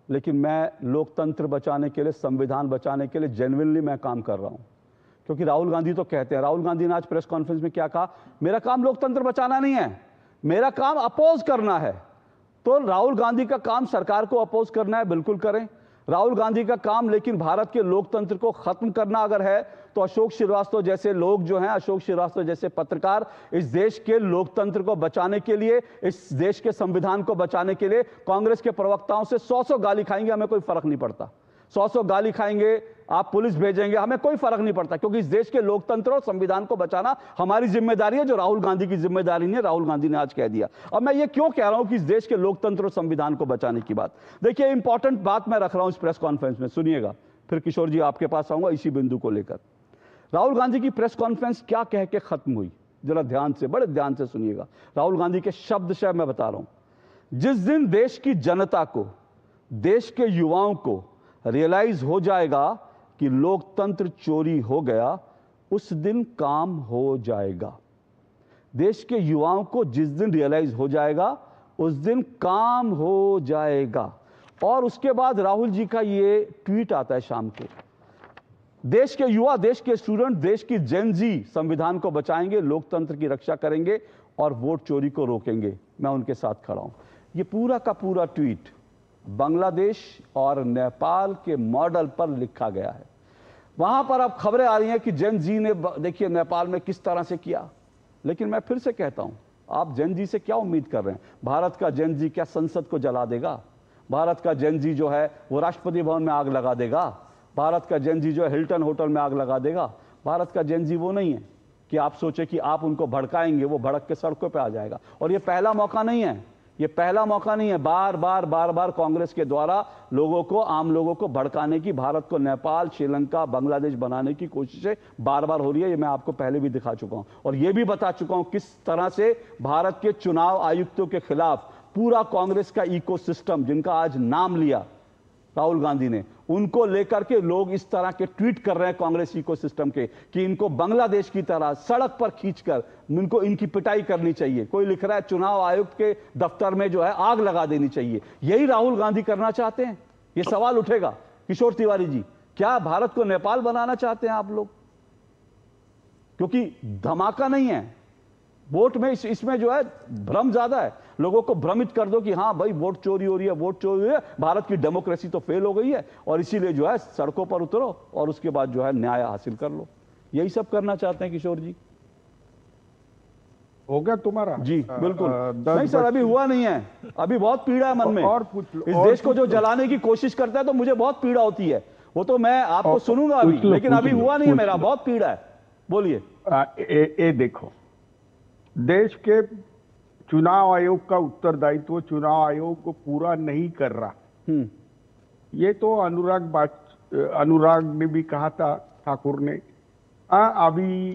[SPEAKER 1] लेकिन मैं लोकतंत्र बचाने के लिए, संविधान बचाने के लिए जेन्युइनली मैं काम कर रहा हूं। क्योंकि राहुल गांधी तो कहते हैं, राहुल गांधी ने आज प्रेस कॉन्फ्रेंस में क्या कहा, मेरा काम लोकतंत्र बचाना नहीं है, मेरा काम अपोज करना है। तो राहुल गांधी का काम सरकार को अपोज करना है, बिल्कुल करें। राहुल गांधी का काम लेकिन भारत के लोकतंत्र को खत्म करना अगर है, तो अशोक श्रीवास्तव जैसे लोग जो हैं, अशोक श्रीवास्तव जैसे पत्रकार इस देश के लोकतंत्र को बचाने के लिए, इस देश के संविधान को बचाने के लिए कांग्रेस के प्रवक्ताओं से 100 गाली खाएंगे, हमें कोई फर्क नहीं पड़ता। 100 गाली खाएंगे, आप पुलिस भेजेंगे, हमें कोई फर्क नहीं पड़ता, क्योंकि इस देश के लोकतंत्र और संविधान को बचाना हमारी जिम्मेदारी है, जो राहुल गांधी की जिम्मेदारी नहीं है। राहुल गांधी ने आज कह दिया। अब मैं ये क्यों कह रहा हूं कि इस देश के लोकतंत्र और संविधान को बचाने की बात, देखिए इंपॉर्टेंट बात मैं रख रहा हूं इस प्रेस कॉन्फ्रेंस में, सुनिएगा, फिर किशोर जी आपके पास आऊंगा इसी बिंदु को लेकर। राहुल गांधी की प्रेस कॉन्फ्रेंस क्या कह के खत्म हुई, जरा ध्यान से, बड़े ध्यान से सुनिएगा। राहुल गांधी के शब्दशः मैं बता रहा हूं, जिस दिन देश की जनता को, देश के युवाओं को रियलाइज हो जाएगा कि लोकतंत्र चोरी हो गया, उस दिन काम हो जाएगा। देश के युवाओं को जिस दिन रियलाइज हो जाएगा उस दिन काम हो जाएगा। और उसके बाद राहुल जी का ये ट्वीट आता है शाम को, देश के युवा, देश के स्टूडेंट, देश की जेन जी संविधान को बचाएंगे, लोकतंत्र की रक्षा करेंगे और वोट चोरी को रोकेंगे, मैं उनके साथ खड़ा हूं। ये पूरा का पूरा ट्वीट बांग्लादेश और नेपाल के मॉडल पर लिखा गया है। वहां पर अब खबरें आ रही हैं कि जेन जी ने, देखिए नेपाल में किस तरह से किया, लेकिन मैं फिर से कहता हूं, आप जेन जी से क्या उम्मीद कर रहे हैं? भारत का जेन जी क्या संसद को जला देगा? भारत का जेन जी जो है वो राष्ट्रपति भवन में आग लगा देगा? भारत का जेन जी जो है हिल्टन होटल में आग लगा देगा? भारत का जेन जी वो नहीं है कि आप सोचे कि आप उनको भड़काएंगे, वो भड़क के सड़कों पे आ जाएगा। और ये पहला मौका नहीं है, ये पहला मौका नहीं है। बार बार कांग्रेस के द्वारा लोगों को, आम लोगों को भड़काने की, भारत को नेपाल, श्रीलंका, बांग्लादेश बनाने की कोशिशें बार बार हो रही है। ये मैं आपको पहले भी दिखा चुका हूं और ये भी बता चुका हूं किस तरह से भारत के चुनाव आयुक्तों के खिलाफ पूरा कांग्रेस का इकोसिस्टम, जिनका आज नाम लिया राहुल गांधी ने, उनको लेकर के लोग इस तरह के ट्वीट कर रहे हैं कांग्रेस इकोसिस्टम के, कि इनको बांग्लादेश की तरह सड़क पर खींचकर इनको, इनकी पिटाई करनी चाहिए। कोई लिख रहा है चुनाव आयुक्त के दफ्तर में जो है आग लगा देनी चाहिए। यही राहुल गांधी करना चाहते हैं? ये सवाल उठेगा किशोर तिवारी जी, क्या भारत को नेपाल बनाना चाहते हैं आप लोग? क्योंकि धमाका नहीं है वोट में, इसमें जो है भ्रम ज्यादा है। लोगों को भ्रमित कर दो कि हाँ भाई वोट चोरी हो रही है, वोट चोरी हो रही है, भारत की डेमोक्रेसी तो फेल हो गई है और इसीलिए जो है सड़कों पर उतरो और उसके बाद जो है न्याय हासिल कर लो। यही सब करना चाहते हैं किशोर जी।
[SPEAKER 7] हो गया तुम्हारा?
[SPEAKER 1] जी बिल्कुल नहीं सर, अभी हुआ नहीं है, अभी बहुत पीड़ा है मन में।
[SPEAKER 7] और पूछ लो,
[SPEAKER 1] इस देश को जो जलाने की कोशिश करता है तो मुझे बहुत पीड़ा होती है, वो तो मैं आपको सुनूंगा अभी, लेकिन अभी हुआ नहीं है, मेरा बहुत पीड़ा है। बोलिए।
[SPEAKER 7] ये देखो, देश के चुनाव आयोग का उत्तरदायित्व चुनाव आयोग को पूरा नहीं कर रहा। ये तो अनुराग ने भी कहा था, ठाकुर ने, अभी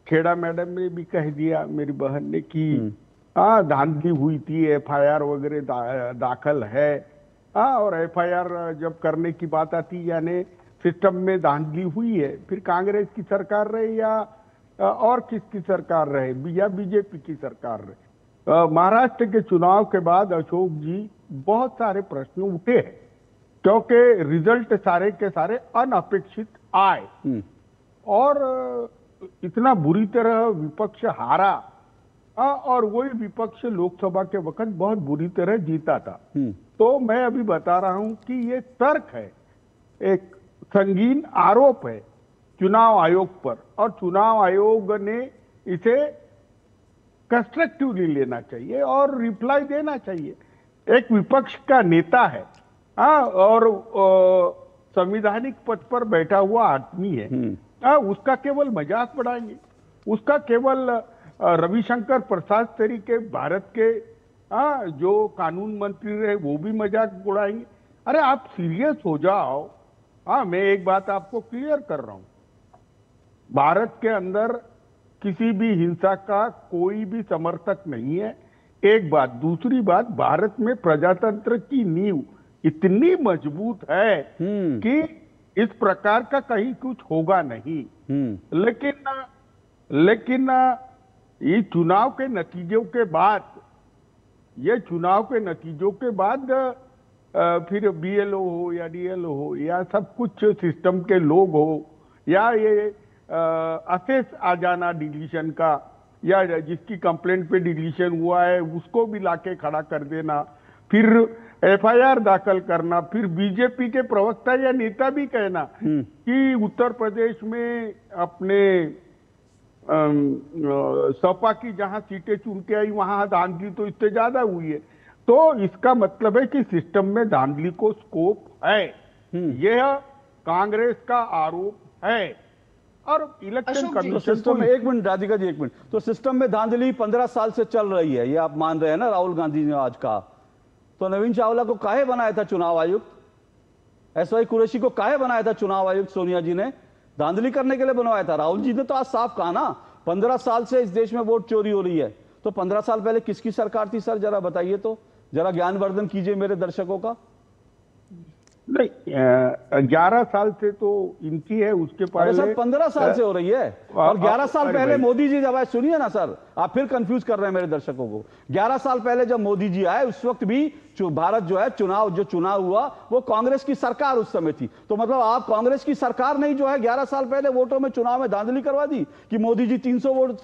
[SPEAKER 7] खेड़ा मैडम ने भी कह दिया, मेरी बहन ने, कि धांधली हुई थी, एफआईआर वगैरह दाखिल है। और एफआईआर जब करने की बात आती, यानी सिस्टम में धांधली हुई है, फिर कांग्रेस की सरकार रहे या और किसकी सरकार रहे, या बीजेपी की सरकार रहे। महाराष्ट्र के चुनाव के बाद अशोक जी बहुत सारे प्रश्न उठे हैं, क्योंकि रिजल्ट सारे के सारे अनअपेक्षित आए और इतना बुरी तरह विपक्ष हारा, और वही विपक्ष लोकसभा के वक्त बहुत बुरी तरह जीता था। तो मैं अभी बता रहा हूं कि ये तर्क है, एक संगीन आरोप है चुनाव आयोग पर, और चुनाव आयोग ने इसे कंस्ट्रक्टिवली लेना चाहिए और रिप्लाई देना चाहिए। एक विपक्ष का नेता है और संवैधानिक पद पर बैठा हुआ आदमी है, उसका केवल मजाक उड़ाएंगे, उसका केवल रविशंकर प्रसाद तरीके भारत के जो कानून मंत्री रहे वो भी मजाक उड़ाएंगे। अरे आप सीरियस हो जाओ। मैं एक बात आपको क्लियर कर रहा हूं, भारत के अंदर किसी भी हिंसा का कोई भी समर्थक नहीं है, एक बात। दूसरी बात, भारत में प्रजातंत्र की नींव इतनी मजबूत है कि इस प्रकार का कहीं कुछ होगा नहीं। लेकिन ये चुनाव के नतीजों के बाद फिर बीएलओ हो या डीएलओ हो या सब कुछ सिस्टम के लोग हो या ये असेस आ जाना डिलीशन का, या जिसकी कंप्लेंट पे डिलीशन हुआ है उसको भी लाके खड़ा कर देना, फिर एफआईआर दाखिल करना, फिर बीजेपी के प्रवक्ता या नेता भी कहना कि उत्तर प्रदेश में अपने सपा की जहां सीटें चुन के आई वहां धांधली तो इससे ज्यादा हुई है। तो इसका मतलब है कि सिस्टम में धांधली को स्कोप है, यह कांग्रेस का आरोप है। और इलेक्शन कमीशन
[SPEAKER 1] सिस्टम में, एक मिनट राधिका जी, एक मिनट, तो सिस्टम में धांधली 15 साल से चल रही है, ये आप मान रहे हैं ना? राहुल गांधी ने आज कहा, तो नवीन चावला को काहे बनाया था चुनाव आयुक्त? एसवाई कुरैशी को काहे बनाया था चुनाव आयुक्त? सोनिया जी ने धांधली करने के लिए बनवाया था। राहुल जी ने तो आज साफ कहा ना, 15 साल से इस देश में वोट चोरी हो रही है। तो 15 साल पहले किसकी सरकार थी सर, जरा बताइए तो, जरा ज्ञानवर्धन कीजिए मेरे दर्शकों का।
[SPEAKER 7] नहीं, 11 साल से तो इनकी है, उसके पहले
[SPEAKER 1] सर 15 साल से हो रही है। और 11 साल पहले मोदी जी जब आए, सुनिए ना सर, आप फिर कंफ्यूज कर रहे हैं मेरे दर्शकों को। 11 साल पहले जब मोदी जी आए उस वक्त भी भारत जो है चुनाव हुआ वो कांग्रेस की सरकार उस समय थी। तो मतलब आप कांग्रेस की सरकार नहीं जो है 11 साल पहले वोटों में चुनाव में धांधली करवा दी कि मोदी जी 300 वोट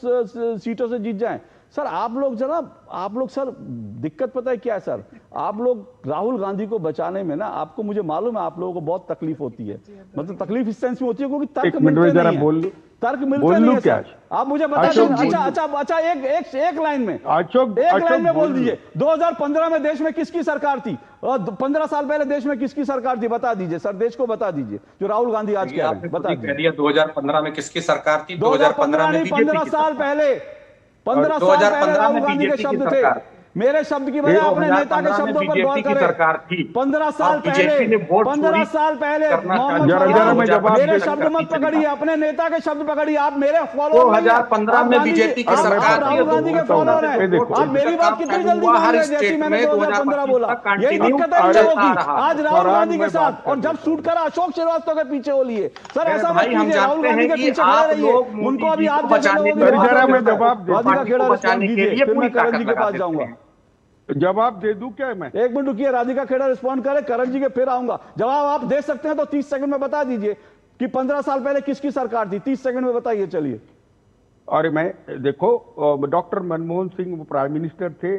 [SPEAKER 1] सीटों से जीत जाएं। सर आप लोग सर दिक्कत पता है क्या है सर, आप लोग राहुल गांधी को बचाने में ना, आपको मुझे मालूम है आप लोगों को बहुत तकलीफ होती है, मतलब तकलीफ इस सेंस में होती है क्योंकि तर्क मिलते नहीं है, तर्क मिलते नहीं है सर। आप मुझे बता दीजिए, अच्छा एक लाइन में बोल दीजिए, 2015 में देश में किसकी सरकार थी और 15 साल पहले देश में किसकी सरकार थी, बता दीजिए सर, देश को बता दीजिए जो राहुल गांधी आज कह रहे हैं, बता दीजिए।
[SPEAKER 8] 2015 में किसकी सरकार थी?
[SPEAKER 1] 2015 में 15 साल पहले 15 साल पहले राहुल गांधी के शब्द थे, मेरे शब्द की बजाय अपने नेता के शब्दों पर गौर करें। 15 साल पहले मेरे शब्द मत पकड़िए, अपने नेता के शब्द पकड़िए। आप मेरे फॉलोअर
[SPEAKER 8] 2015 में बीजेपी की सरकार,
[SPEAKER 1] राहुल गांधी के फॉलोअर हैं। आप मेरी बात कितनी जल्दी मान रहे हैं, जैसी मैंने 2015 बोला। यही दिक्कत है लोगों की आज राहुल गांधी के साथ, और जब शूट करा अशोक श्रीवास्तव के पीछे हो लिए। सर ऐसा मत कीजिए, राहुल गांधी के पीछे खड़े रहिए, उनको अभी आप करण जी के पास जाऊंगा,
[SPEAKER 7] जवाब दे दूं क्या मैं?
[SPEAKER 1] एक मिनट रुकिए, राधिका खेड़ा रिस्पॉन्ड करे, करण जी के फिर आऊंगा। जवाब आप दे सकते हैं तो 30 सेकंड में बता दीजिए कि 15 साल पहले किसकी सरकार थी, 30 सेकंड में बताइए। चलिए
[SPEAKER 7] और मैं देखो doctor Manmohan Singh prime minister थे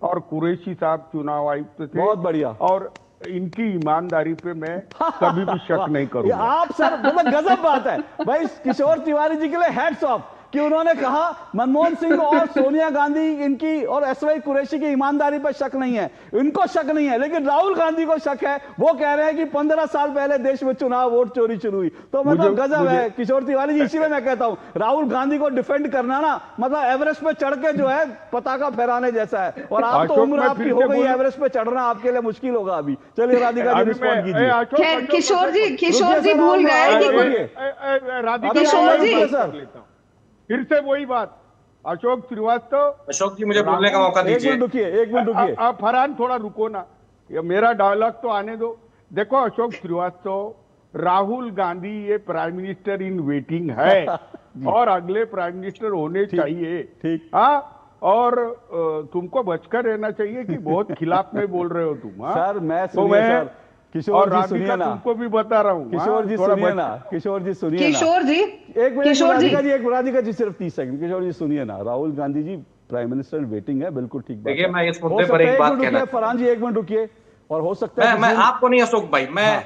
[SPEAKER 7] और कुरैशी साहब चुनाव आयुक्त थे।
[SPEAKER 1] बहुत बढ़िया।
[SPEAKER 7] और इनकी ईमानदारी पे मैं कभी भी शक नहीं करूंगा।
[SPEAKER 1] आप सर मतलब गजब बात है भाई। किशोर तिवारी जी के लिए हैट्स ऑफ कि उन्होंने कहा मनमोहन सिंह और सोनिया गांधी इनकी और एसवाई कुरैशी की ईमानदारी पर शक नहीं है, इनको शक नहीं है, लेकिन राहुल गांधी को शक है। वो कह रहे हैं कि 15 साल पहले देश में चुनाव वोट चोरी शुरू हुई। तो मतलब गजब है किशोर तिवारी जी। इसीलिए मैं कहता हूं राहुल गांधी को डिफेंड करना ना मतलब एवरेस्ट पे चढ़ के जो है पताका फहराने जैसा है। और आप तो उम्र आपकी हो गई, एवरेस्ट पे चढ़ना आपके लिए मुश्किल होगा अभी। चलिए राधिका जी रिस्पॉन्ड कीजिए।
[SPEAKER 9] किशोर जी भूल गए। किशोर जी
[SPEAKER 7] फिर से वही बात, अशोक श्रीवास्तव।
[SPEAKER 8] अशोक जी मुझे बोलने का मौका दीजिए।
[SPEAKER 1] एक मिनट रुकिए।
[SPEAKER 7] आप फरहान थोड़ा रुको ना, ये मेरा डायलॉग तो आने दो। देखो अशोक श्रीवास्तव, राहुल गांधी ये प्राइम मिनिस्टर इन वेटिंग है और अगले प्राइम मिनिस्टर होने चाहिए।
[SPEAKER 1] ठीक।
[SPEAKER 7] हाँ, और तुमको बचकर रहना चाहिए कि बहुत खिलाफ में बोल रहे हो तुम।
[SPEAKER 1] सर मैं सर किशोर जी सुनिए ना,
[SPEAKER 7] तुमको भी बता रहा हूँ।
[SPEAKER 1] किशोर जी सुनिए ना, किशोर जी सुनिए ना।
[SPEAKER 9] किशोर जी
[SPEAKER 1] एक मिनट राधिका जी सिर्फ 30 सेकंड। किशोर जी सुनिए ना, Rahul Gandhi ji prime minister waiting है, बिल्कुल ठीक बात।
[SPEAKER 8] देखिए मैं इस मुद्दे पर एक बात कहना।
[SPEAKER 1] फरहान जी 1 मिनट रुकिए। और हो सकता है
[SPEAKER 8] मैं आपको नहीं अशोक भाई, मैं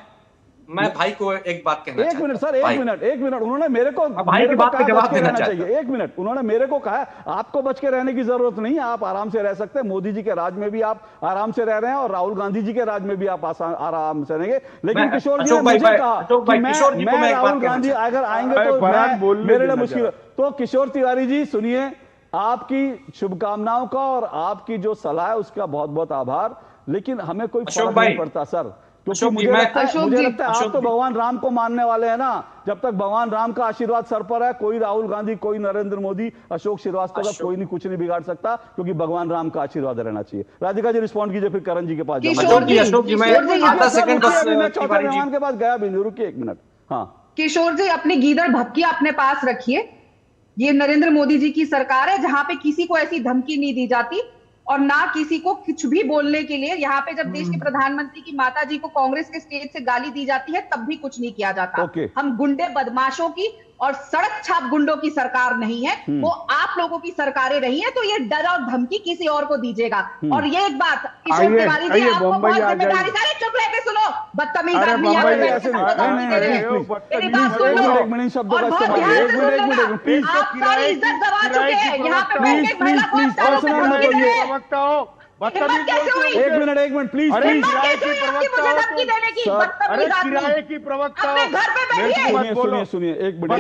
[SPEAKER 8] भाई को एक बात कहना
[SPEAKER 1] एक मिनट सर, एक मिनट उन्होंने मेरे को
[SPEAKER 8] भाई की बात पे जवाब देना
[SPEAKER 1] चाहिए। 1 मिनट उन्होंने मेरे को कहा आपको बच के रहने की जरूरत नहीं है, आप आराम से रह सकते हैं। मोदी जी के राज में भी आप आराम से रह रहे हैं और राहुल गांधी जी के राज में भी आप आराम से रहेंगे। लेकिन किशोर जी ने मुझे कहा कि मैं राहुल गांधी अगर आएंगे तो मेरे लिए मुश्किल। तो किशोर तिवारी जी सुनिए, आपकी शुभकामनाओं का और आपकी जो सलाह है उसका बहुत बहुत आभार, लेकिन हमें कोई फर्क नहीं पड़ता सर। क्योंकि मुझे लगता है आप तो भगवान राम को मानने वाले हैं ना। जब तक भगवान राम का आशीर्वाद सर पर है, कोई राहुल गांधी, कोई नरेंद्र मोदी, अशोक श्रीवास्तव का कोई नहीं कुछ नहीं बिगाड़ सकता, क्योंकि भगवान राम का आशीर्वाद रहना चाहिए। राधिका जी रिस्पॉन्ड कीजिए, फिर करण जी के पास चौथा मेहमान के पास गया भी नहीं। रुकिए 1 मिनट। हाँ
[SPEAKER 9] किशोर जी, अपनी गीदड़ भक्की अपने पास रखिए। ये नरेंद्र मोदी जी की सरकार है जहां पे किसी को ऐसी धमकी नहीं दी जाती और ना किसी को कुछ भी बोलने के लिए। यहाँ पे जब देश के प्रधानमंत्री की माता जी को कांग्रेस के स्टेज से गाली दी जाती है तब भी कुछ नहीं किया जाता। हम गुंडे बदमाशों की और सड़क छाप गुंडों की सरकार नहीं है, वो आप लोगों की सरकारें रही है। तो ये डर और धमकी किसी और को दीजिएगा। और ये एक बात किशोर तिवारी जी, आपको बहुत जिम्मेदारी। अरे चुप रह के सुनो, बदतमीज आदमी। आपका इज्जत गवा चुके हैं यहाँ पे बैठ के महिला को।
[SPEAKER 1] 1 मिनट प्लीज। सुनिए 1 मिनट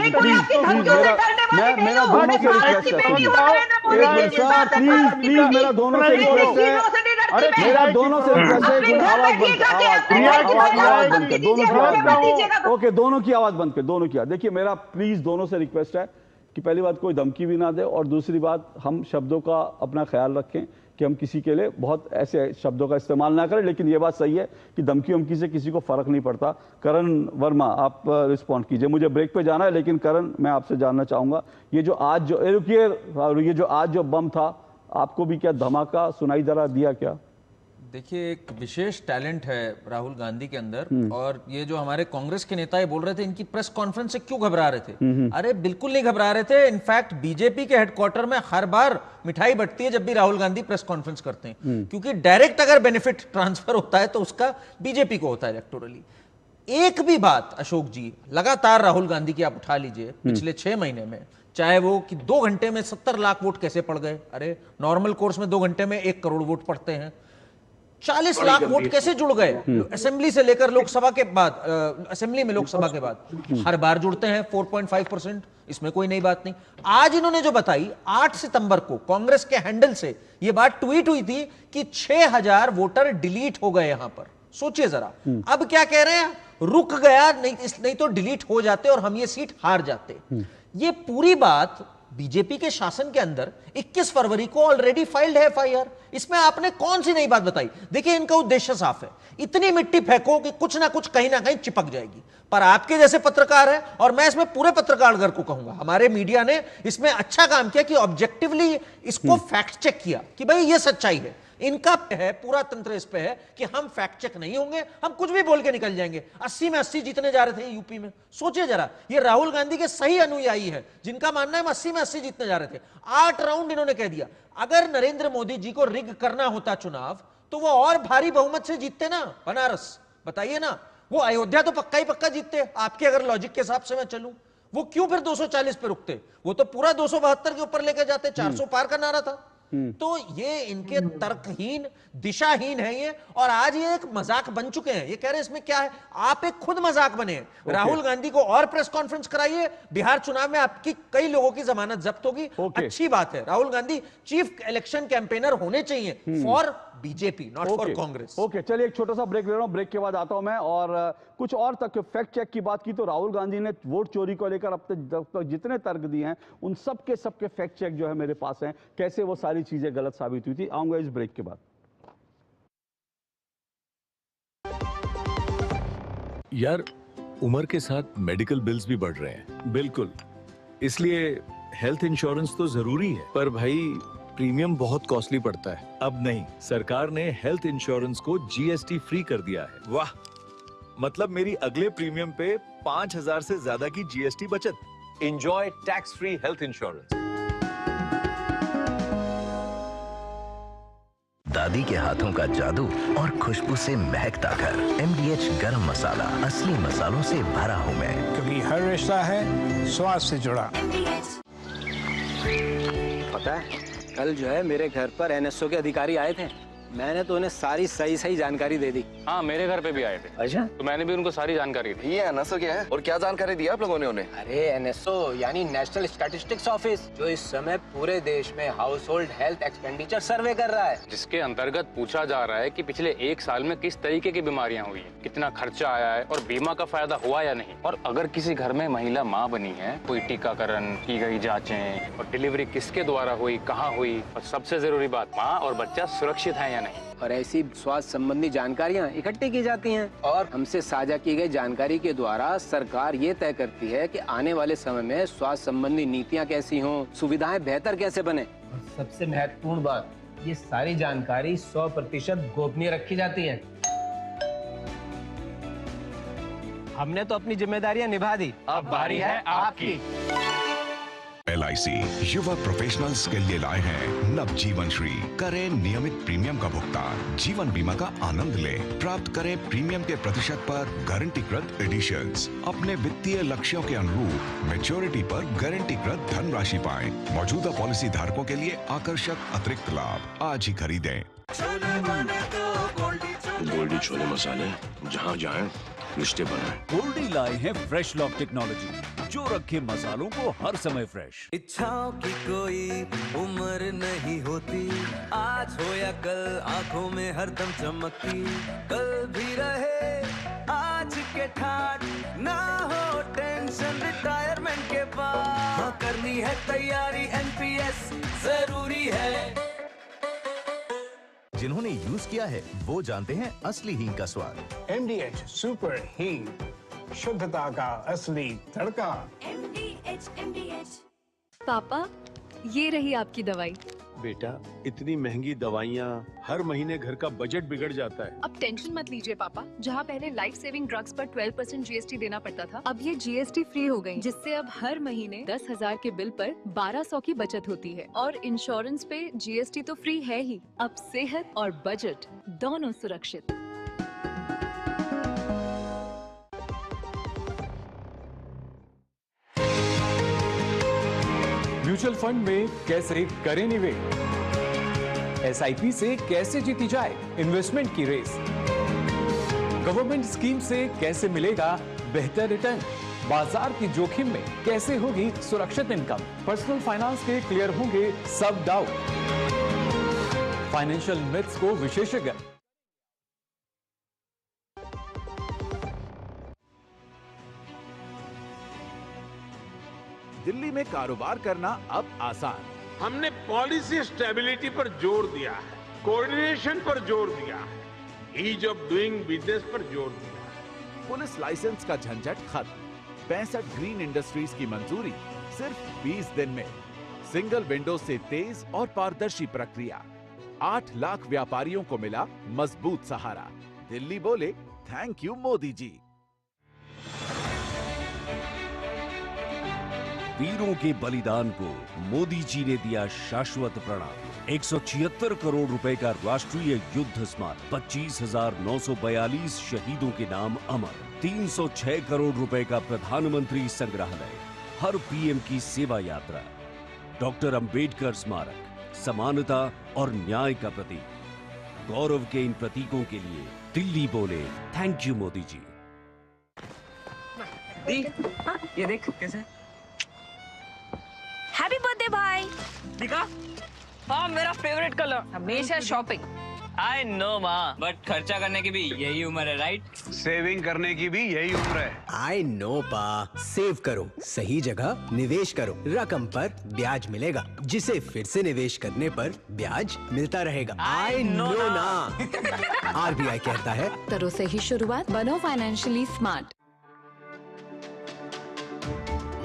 [SPEAKER 1] मेरा दोनों से रिक्वेस्ट है। प्लीज मेरा दोनों से रिक्वेस्ट है। आवाज बंद कर, दोनों की आवाज बंद कर, दोनों की। देखिए मेरा प्लीज दोनों से रिक्वेस्ट है कि पहली बात कोई धमकी भी ना दे, और दूसरी बात हम शब्दों का अपना ख्याल रखें कि हम किसी के लिए बहुत ऐसे शब्दों का इस्तेमाल ना करें। लेकिन ये बात सही है कि धमकी वमकी से किसी को फर्क नहीं पड़ता। करण वर्मा आप रिस्पॉन्ड कीजिए। मुझे ब्रेक पे जाना है, लेकिन करण मैं आपसे जानना चाहूंगा ये जो आज जो बम था, आपको भी क्या धमाका सुनाई दिया क्या?
[SPEAKER 10] देखिए, एक विशेष टैलेंट है राहुल गांधी के अंदर। और ये जो हमारे कांग्रेस के नेता ये बोल रहे थे इनकी प्रेस कॉन्फ्रेंस से क्यों घबरा रहे थे, अरे बिल्कुल नहीं घबरा रहे थे। इनफैक्ट बीजेपी के हेडक्वार्टर में हर बार मिठाई बंटती है जब भी राहुल गांधी प्रेस कॉन्फ्रेंस करते हैं, क्योंकि डायरेक्ट अगर बेनिफिट ट्रांसफर होता है तो उसका बीजेपी को होता है इलेक्टोरली। एक भी बात अशोक जी लगातार राहुल गांधी की आप उठा लीजिए पिछले 6 महीने में, चाहे वो कि 2 घंटे में 70 लाख वोट कैसे पड़ गए। अरे नॉर्मल कोर्स में 2 घंटे में 1 करोड़ वोट पड़ते हैं। 40 लाख वोट कैसे जुड़ गए असेंबली से लेकर लोकसभा के बाद, असेंबली में लोकसभा के बाद हर बार जुड़ते हैं 4.5%। इसमें कोई नई बात नहीं। आज इन्होंने जो बताई 8 सितंबर को कांग्रेस के हैंडल से यह बात ट्वीट हुई थी कि 6000 वोटर डिलीट हो गए यहां पर। सोचिए जरा, अब क्या कह रहे हैं, रुक गया, नहीं तो डिलीट हो जाते और हम ये सीट हार जाते। ये पूरी बात बीजेपी के शासन के अंदर 21 फरवरी को ऑलरेडी फाइल्ड है एफआईआर। इसमें आपने कौन सी नई बात बताई? देखिए, इनका उद्देश्य साफ है, इतनी मिट्टी फेंको कि कुछ ना कुछ कहीं ना कहीं चिपक जाएगी। पर आपके जैसे पत्रकार है, और मैं इसमें पूरे पत्रकारगण को कहूंगा, हमारे मीडिया ने इसमें अच्छा काम किया कि ऑब्जेक्टिवली इसको फैक्ट चेक किया कि भाई ये सच्चाई है। इनका है, पूरा तंत्र इस पे है कि हम फैक्ट चेक नहीं होंगे, हम कुछ भी बोल के निकल जाएंगे। 80 में 80 जीतने जा रहे थे यूपी में। सोचिए जरा, ये राहुल गांधी के सही अनुयायी है जिनका मानना है 80 में 80 जीतने जा रहे थे। 8 राउंड इन्होंने कह दिया। अगर नरेंद्र मोदी जी को रिग करना होता चुनाव तो वो और भारी बहुमत से जीतते ना बनारस। बताइए ना, वो अयोध्या तो पक्का ही पक्का जीतते आपके अगर लॉजिक के हिसाब से मैं चलूं। वो क्यों फिर 240 पे रुकते? वो तो पूरा 272 के ऊपर लेकर जाते। 400 पार का नारा था। तो ये इनके तर्कहीन, दिशाहीन है ये, और आज ये एक मजाक बन चुके हैं। ये कह रहे हैं इसमें क्या है, आप एक खुद मजाक बने हैं। राहुल गांधी को और प्रेस कॉन्फ्रेंस कराइए, बिहार चुनाव में आपकी कई लोगों की जमानत जब्त होगी। अच्छी बात है, Rahul Gandhi chief election campaigner होने चाहिए for BJP, not for Congress.
[SPEAKER 1] Okay, चलिए एक छोटा सा ब्रेक ले रहा हूं, ब्रेक के बाद आता हूं मैं। और कुछ और तक फैक्ट चेक की बात की तो राहुल गांधी ने वोट चोरी को लेकर अब तक जितने तर्क दिए हैं उन सबके फैक्ट चेक जो है मेरे पास हैं, कैसे वो सारी चीजें गलत साबित हुई थी। आऊंगा इस ब्रेक के बाद।
[SPEAKER 11] यार, उम्र के साथ मेडिकल बिल्स भी बढ़ रहे हैं। बिल्कुल, इसलिए हेल्थ इंश्योरेंस तो जरूरी है, पर भाई प्रीमियम बहुत कॉस्टली पड़ता है। अब नहीं, सरकार ने हेल्थ इंश्योरेंस को जीएसटी फ्री कर दिया है। वाह, मतलब मेरी अगले प्रीमियम पे 5000 से ज्यादा की जीएसटी बचत। Enjoy tax free health insurance.
[SPEAKER 12] दादी के हाथों का जादू और खुशबू से महकता घर। MDH गरम मसाला, असली मसालों से भरा हूँ मैं,
[SPEAKER 13] क्योंकि हर रिश्ता है स्वाद से जुड़ा।
[SPEAKER 14] पता है, कल जो है मेरे घर पर NSO के अधिकारी आए थे। मैंने तो उन्हें सारी सही जानकारी दे दी।
[SPEAKER 15] हाँ, मेरे घर पे भी आए थे।
[SPEAKER 14] अच्छा?
[SPEAKER 15] तो मैंने भी उनको सारी जानकारी दी।
[SPEAKER 16] ये NSO क्या है और क्या जानकारी दी आप लोगों ने उन्हें?
[SPEAKER 14] अरे NSO यानी नेशनल स्टैटिस्टिक्स ऑफिस, जो इस समय पूरे देश में हाउस होल्ड हेल्थ एक्सपेंडिचर सर्वे कर रहा है,
[SPEAKER 15] जिसके अंतर्गत पूछा जा रहा है कि पिछले 1 साल में किस तरीके की बीमारियां हुई हैं, कितना खर्चा आया है और बीमा का फायदा हुआ या नहीं। और अगर किसी घर में महिला माँ बनी है, कोई टीकाकरण की गई जाँचें और डिलीवरी किसके द्वारा हुई, कहाँ हुई, और सबसे जरूरी बात, माँ और बच्चा सुरक्षित है या नहीं।
[SPEAKER 14] और ऐसी स्वास्थ्य संबंधी जानकारियां इकट्ठी की जाती हैं और हमसे साझा की गई जानकारी के द्वारा सरकार ये तय करती है कि आने वाले समय में स्वास्थ्य संबंधी नीतियां कैसी हों, सुविधाएं बेहतर कैसे बने। और सबसे महत्वपूर्ण बात, ये सारी जानकारी 100% गोपनीय रखी जाती है। हमने तो अपनी जिम्मेदारियां निभा दी, अब बारी है आपकी।
[SPEAKER 17] LIC युवा प्रोफेशनल्स के लिए लाए हैं नव जीवन श्री। करें नियमित प्रीमियम का भुगतान, जीवन बीमा का आनंद लें, प्राप्त करें प्रीमियम के प्रतिशत पर गारंटीकृत एडिशंस, अपने वित्तीय लक्ष्यों के अनुरूप मैच्योरिटी पर गारंटीकृत धनराशि पाएं। मौजूदा पॉलिसी धारकों के लिए आकर्षक अतिरिक्त लाभ आज ही खरीदें।
[SPEAKER 18] गोल्डी छोले मसाले, जहाँ जाएं रिश्ते बनाएं।
[SPEAKER 19] गोल्डी लाए हैं फ्रेश लॉक टेक्नोलॉजी, जो रखे मसालों को हर समय फ्रेश।
[SPEAKER 20] इच्छाओं की कोई उम्र नहीं होती, आज हो या कल आंखों में हरदम चमकती, कल भी रहे आज के ठाट, ना हो टेंशन रिटायरमेंट के बाद, हाँ करनी है तैयारी, NPS जरूरी है।
[SPEAKER 12] जिन्होंने यूज किया है वो जानते हैं असली हींग का स्वाद।
[SPEAKER 13] MDH सुपर हींग, शुद्धता का असली तड़का।
[SPEAKER 21] MDH। पापा, ये रही आपकी दवाई।
[SPEAKER 11] बेटा, इतनी महंगी दवाइयाँ, हर महीने घर का बजट बिगड़ जाता है।
[SPEAKER 21] अब टेंशन मत लीजिए पापा, जहाँ पहले लाइफ सेविंग ड्रग्स पर 12% GST देना पड़ता था, अब ये GST फ्री हो गई, जिससे अब हर महीने 10,000 के बिल पर 1200 की बचत होती है। और इंश्योरेंस पे GST तो फ्री है ही, अब सेहत और बजट दोनों सुरक्षित।
[SPEAKER 22] म्यूचुअल फंड में कैसे करें निवेश, SIP से कैसे जीती जाए इन्वेस्टमेंट की रेस, गवर्नमेंट स्कीम से कैसे मिलेगा बेहतर रिटर्न, बाजार की जोखिम में कैसे होगी सुरक्षित इनकम, पर्सनल फाइनेंस के क्लियर होंगे सब डाउट, फाइनेंशियल मिथ्स को विशेषज्ञ।
[SPEAKER 23] दिल्ली में कारोबार करना अब आसान।
[SPEAKER 24] हमने पॉलिसी स्टेबिलिटी पर जोर दिया है, कोऑर्डिनेशन पर जोर दिया है, ईज ऑफ डूइंग बिजनेस पर जोर दिया है।
[SPEAKER 23] पुलिस लाइसेंस का झंझट खत्म, 65 ग्रीन इंडस्ट्रीज की मंजूरी सिर्फ 20 दिन में, सिंगल विंडो से तेज और पारदर्शी प्रक्रिया, 8 लाख व्यापारियों को मिला मजबूत सहारा। दिल्ली बोले थैंक यू मोदी जी।
[SPEAKER 19] वीरों के बलिदान को मोदी जी ने दिया शाश्वत प्रणाम। 176 करोड़ रुपए का राष्ट्रीय युद्ध स्मारक, 25,942 शहीदों के नाम अमर, 306 करोड़ रुपए का प्रधानमंत्री संग्रहालय, हर पीएम की सेवा यात्रा, डॉक्टर अंबेडकर स्मारक, समानता और न्याय का प्रतीक। गौरव के इन प्रतीकों के लिए दिल्ली बोले थैंक यू मोदी जी।
[SPEAKER 2] ये देख कैसे।
[SPEAKER 3] हैप्पी बर्थडे भाई।
[SPEAKER 2] दिखा? हाँ, मेरा फेवरेट कलर।
[SPEAKER 3] हमेशा शॉपिंग।
[SPEAKER 2] आई नो माँ, बट खर्चा करने की भी यही उम्र है, राइट?
[SPEAKER 4] सेविंग करने की भी यही उम्र है।
[SPEAKER 5] आई नो पा, सेव करो, सही जगह निवेश करो, रकम पर ब्याज मिलेगा, जिसे फिर से निवेश करने पर ब्याज मिलता रहेगा। आई नो ना। आरबीआई कहता है
[SPEAKER 21] करो सही शुरुआत, बनो फाइनेंशियली स्मार्ट।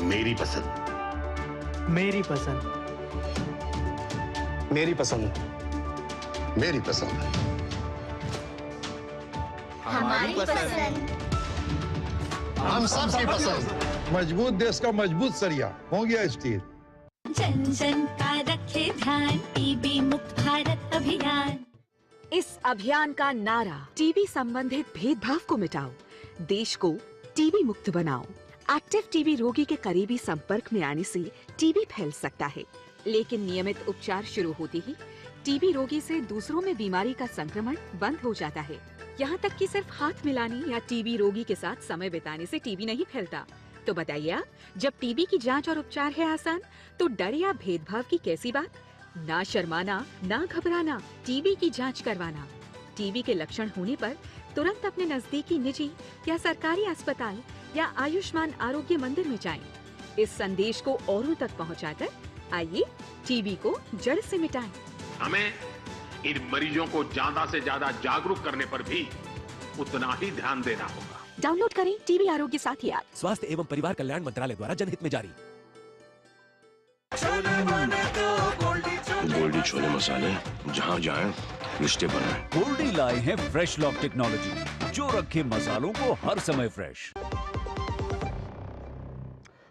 [SPEAKER 18] मेरी पसंद,
[SPEAKER 4] मेरी पसंद,
[SPEAKER 18] मेरी पसंद, मेरी पसंद,
[SPEAKER 25] हमारी पसंद,
[SPEAKER 18] हम सबकी पसंद।
[SPEAKER 26] मजबूत देश का मजबूत सरिया हो गया स्टील।
[SPEAKER 25] जन जन का रखे ध्यान, टीबी मुक्त भारत अभियान।
[SPEAKER 27] इस अभियान का नारा टीबी संबंधित भेदभाव को मिटाओ, देश को टीबी मुक्त बनाओ। एक्टिव टीबी रोगी के करीबी संपर्क में आने से टीबी फैल सकता है, लेकिन नियमित उपचार शुरू होते ही टीबी रोगी से दूसरों में बीमारी का संक्रमण बंद हो जाता है। यहाँ तक कि सिर्फ हाथ मिलाने या टीबी रोगी के साथ समय बिताने से टीबी नहीं फैलता। तो बताइए आप, जब टीबी की जांच और उपचार है आसान, तो डर या भेदभाव की कैसी बात? ना शर्माना, ना घबराना, टीबी की जांच करवाना। टीबी के लक्षण होने पर तुरंत अपने नजदीकी निजी या सरकारी अस्पताल या आयुष्मान आरोग्य मंदिर में जाएं। इस संदेश को औरों तक पहुंचाकर आइए टीबी को जड़ से मिटाएं।
[SPEAKER 24] हमें इन मरीजों को ज्यादा से ज्यादा जागरूक करने पर भी उतना ही ध्यान देना होगा।
[SPEAKER 27] डाउनलोड करें टीबी आरोग्य साथी ऐप।
[SPEAKER 22] स्वास्थ्य एवं परिवार कल्याण मंत्रालय द्वारा जनहित में जारी।
[SPEAKER 18] गोल्डी छोले मसाले, जहाँ जाए रिश्ते बनाए।
[SPEAKER 19] गोल्डी लाए हैं फ्रेश लॉक टेक्नोलॉजी, जो रखे मसालों को हर समय फ्रेश।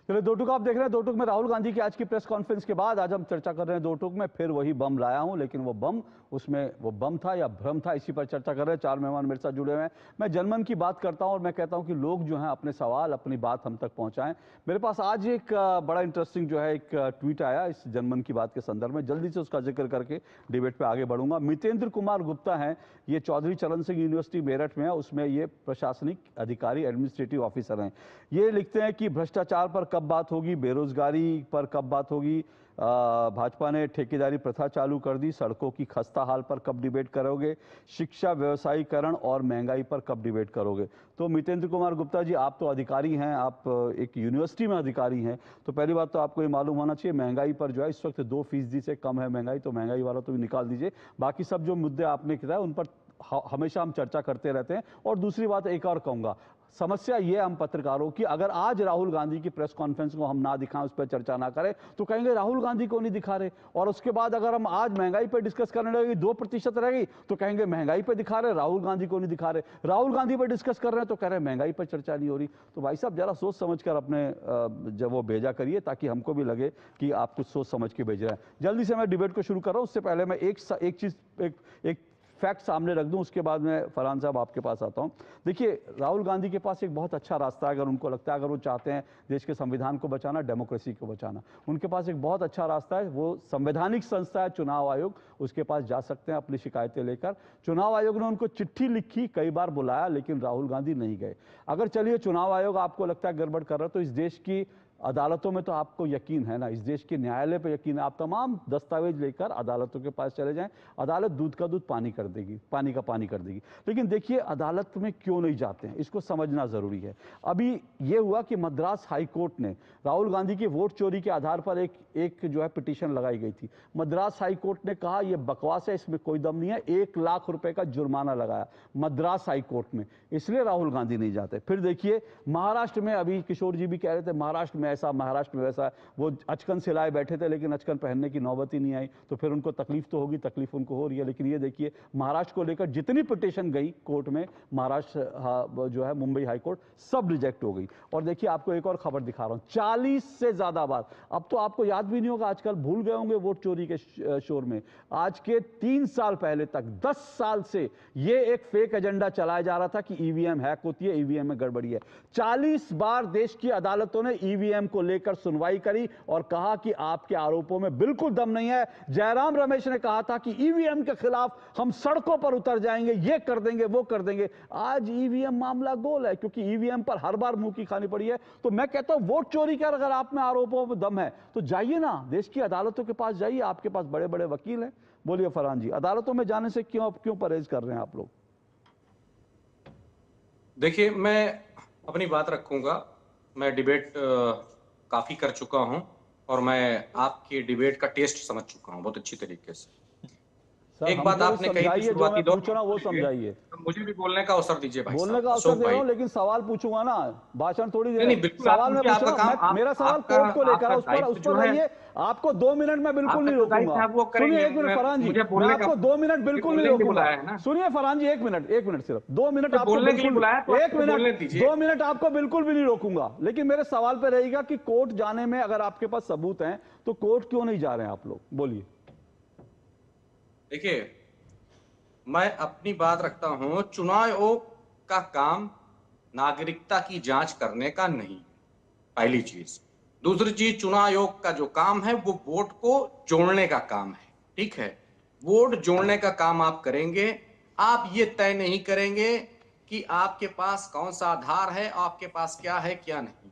[SPEAKER 1] चलिए, दो टूक आप देख रहे हैं। दो टूक में राहुल गांधी की आज की प्रेस कॉन्फ्रेंस के बाद आज हम चर्चा कर रहे हैं। दो टूक में फिर वही बम लाया हूं, लेकिन वो बम, उसमें वो बम था या भ्रम था, इसी पर चर्चा कर रहे हैं। 4 मेहमान मेरे साथ जुड़े हुए हैं। मैं जनमन की बात करता हूं और मैं कहता हूं कि लोग जो हैं अपने सवाल, अपनी बात हम तक पहुंचाएं। मेरे पास आज एक बड़ा इंटरेस्टिंग जो है एक ट्वीट आया इस जनमन की बात के संदर्भ में। जल्दी से उसका जिक्र करके डिबेट पर आगे बढ़ूंगा। मितेंद्र कुमार गुप्ता हैं, ये चौधरी चरण सिंह यूनिवर्सिटी मेरठ में है, उसमें ये प्रशासनिक अधिकारी, एडमिनिस्ट्रेटिव ऑफिसर हैं। ये लिखते हैं कि भ्रष्टाचार पर कब बात होगी, बेरोजगारी पर कब बात होगी, भाजपा ने ठेकेदारी प्रथा चालू कर दी, सड़कों की खस्ता हाल पर कब डिबेट करोगे, शिक्षा व्यवसायीकरण और महंगाई पर कब डिबेट करोगे। तो मितेंद्र कुमार गुप्ता जी, आप तो अधिकारी हैं, आप एक यूनिवर्सिटी में अधिकारी हैं, तो पहली बात तो आपको ये मालूम होना चाहिए महंगाई पर जो है इस वक्त 2% से कम है महंगाई, तो महंगाई वाला तो भी निकाल दीजिए। बाकी सब जो मुद्दे आपने किया उन पर हमेशा हम चर्चा करते रहते हैं। और दूसरी बात एक और कहूँगा, समस्या ये हम पत्रकारों की, अगर आज राहुल गांधी की प्रेस कॉन्फ्रेंस को हम ना दिखाएं, उस पर चर्चा ना करें, तो कहेंगे राहुल गांधी को नहीं दिखा रहे। और उसके बाद अगर हम आज महंगाई पर डिस्कस करने लगेगी, 2% रहेगी, तो कहेंगे महंगाई पर दिखा रहे, राहुल गांधी को नहीं दिखा रहे। राहुल गांधी पर डिस्कस कर रहे हैं तो कह रहे हैं महंगाई पर चर्चा नहीं हो रही। तो भाई साहब, जरा सोच समझ कर अपने जब वो भेजा करिए, ताकि हमको भी लगे कि आप कुछ सोच समझ के भेज रहे हैं। जल्दी से मैं डिबेट को शुरू कर रहा हूँ। उससे पहले मैं एक फैक्ट सामने रख दूं, उसके बाद मैं फरहान साहब आपके पास आता हूं। देखिए, राहुल गांधी के पास एक बहुत अच्छा रास्ता है, अगर उनको लगता है, अगर वो चाहते हैं देश के संविधान को बचाना, डेमोक्रेसी को बचाना, उनके पास एक बहुत अच्छा रास्ता है। वो संवैधानिक संस्था है चुनाव आयोग, उसके पास जा सकते हैं अपनी शिकायतें लेकर। चुनाव आयोग ने उनको चिट्ठी लिखी, कई बार बुलाया, लेकिन राहुल गांधी नहीं गए। अगर चलिए चुनाव आयोग आपको लगता है गड़बड़ कर रहा है, तो इस देश की अदालतों में तो आपको यकीन है ना, इस देश के न्यायालय पे यकीन है। आप तमाम दस्तावेज लेकर अदालतों के पास चले जाएं, अदालत दूध का दूध पानी कर देगी, पानी का पानी कर देगी। लेकिन देखिए, अदालत में क्यों नहीं जाते हैं, इसको समझना जरूरी है। अभी ये हुआ कि मद्रास हाई कोर्ट ने राहुल गांधी की वोट चोरी के आधार पर एक जो है पिटीशन लगाई गई थी। मद्रास हाई कोर्ट ने कहा यह बकवास है, इसमें कोई दम नहीं है, 1 लाख रुपए का जुर्माना लगाया मद्रास हाई कोर्ट में, इसलिए राहुल गांधी नहीं जाते। फिर देखिए, महाराष्ट्र में, अभी किशोर जी भी कह रहे थे, महाराष्ट्र में ऐसा, महाराष्ट्र में वैसा। वो अचकन सिलाए बैठे थे लेकिन अचकन पहनने की नौबत ही नहीं आई, तो फिर उनको तकलीफ तो होगी, तकलीफ उनको हो रही है। लेकिन ये देखिए महाराष्ट्र को लेकर जितनी पिटीशन गई कोर्ट में, महाराष्ट्र जो है मुंबई हाई कोर्ट, सब रिजेक्ट हो गई। और देखिए आपको एक और खबर दिखा रहा हूं, 40 से ज्यादा बार, अब तो आपको याद भी नहीं होगा, आजकल भूल गए होंगे वोट चोरी के शोर में। आज के 3 साल पहले तक 10 साल से ये एक फेक एजेंडा चलाया जा रहा था कि ईवीएम हैक होती है, ईवीएम में गड़बड़ी है। 40 बार देश की अदालतों ने ईवीएम को लेकर सुनवाई करी और कहा कि आपके आरोपों में बिल्कुल दम नहीं है। जयराम रमेश ने कहा था कि ईवीएम के खिलाफ हम सड़कों पर उतर जाएंगे, ये कर देंगे, वो कर देंगे। आज ईवीएम मामला गोल है क्योंकि ईवीएम पर हर बार मुंह की खानी पड़ी है। तो मैं कहता हूं वोट चोरी का अगर आप में आरोपों में दम है तो जाइए ना, देश की अदालतों के पास जाइए, आपके पास बड़े बड़े वकील हैं। बोलिए फरहान जी, अदालतों में जाने से क्यों परहेज कर रहे हैं आप लोग?
[SPEAKER 6] देखिए, मैं अपनी बात रखूंगा। मैं डिबेट काफी कर चुका हूं और मैं आपके डिबेट का टेस्ट समझ चुका हूं बहुत अच्छी तरीके से। एक बात आपने कही थी शुरुआती दौर में, वो समझाइए। मुझे भी बोलने का अवसर दीजिए भाई।
[SPEAKER 1] बोलने का अवसर दे रहा हूं लेकिन सवाल पूछूंगा ना, भाषण थोड़ी दे रहा हूं। सवाल में पूछ रहा हूं, मेरा सवाल कोर्ट को लेकर उस पर रहिए। आपको 2 मिनट में बिल्कुल नहीं रोकूंगा। सुनिए 1 मिनट फरहान जी, मैं आपको 2 मिनट बिल्कुल नहीं रोकूंगा। सुनिए फरहान जी, 1 मिनट सिर्फ 2 मिनट आपको बिल्कुल, 1 मिनट 2 मिनट आपको बिल्कुल भी नहीं रोकूंगा। लेकिन मेरे सवाल पे रहेगा कि कोर्ट जाने में अगर आपके पास सबूत हैं तो कोर्ट क्यों नहीं जा रहे हैं आप लोग? बोलिए।
[SPEAKER 6] देखिए, मैं अपनी बात रखता हूं, चुनाव आयोग का काम नागरिकता की जांच करने का नहीं, पहली चीज। दूसरी चीज, चुनाव आयोग का जो काम है वो वोट को जोड़ने का काम है, ठीक है। वोट जोड़ने का काम आप करेंगे, आप ये तय नहीं करेंगे कि आपके पास कौन सा आधार है, आपके पास क्या है क्या नहीं।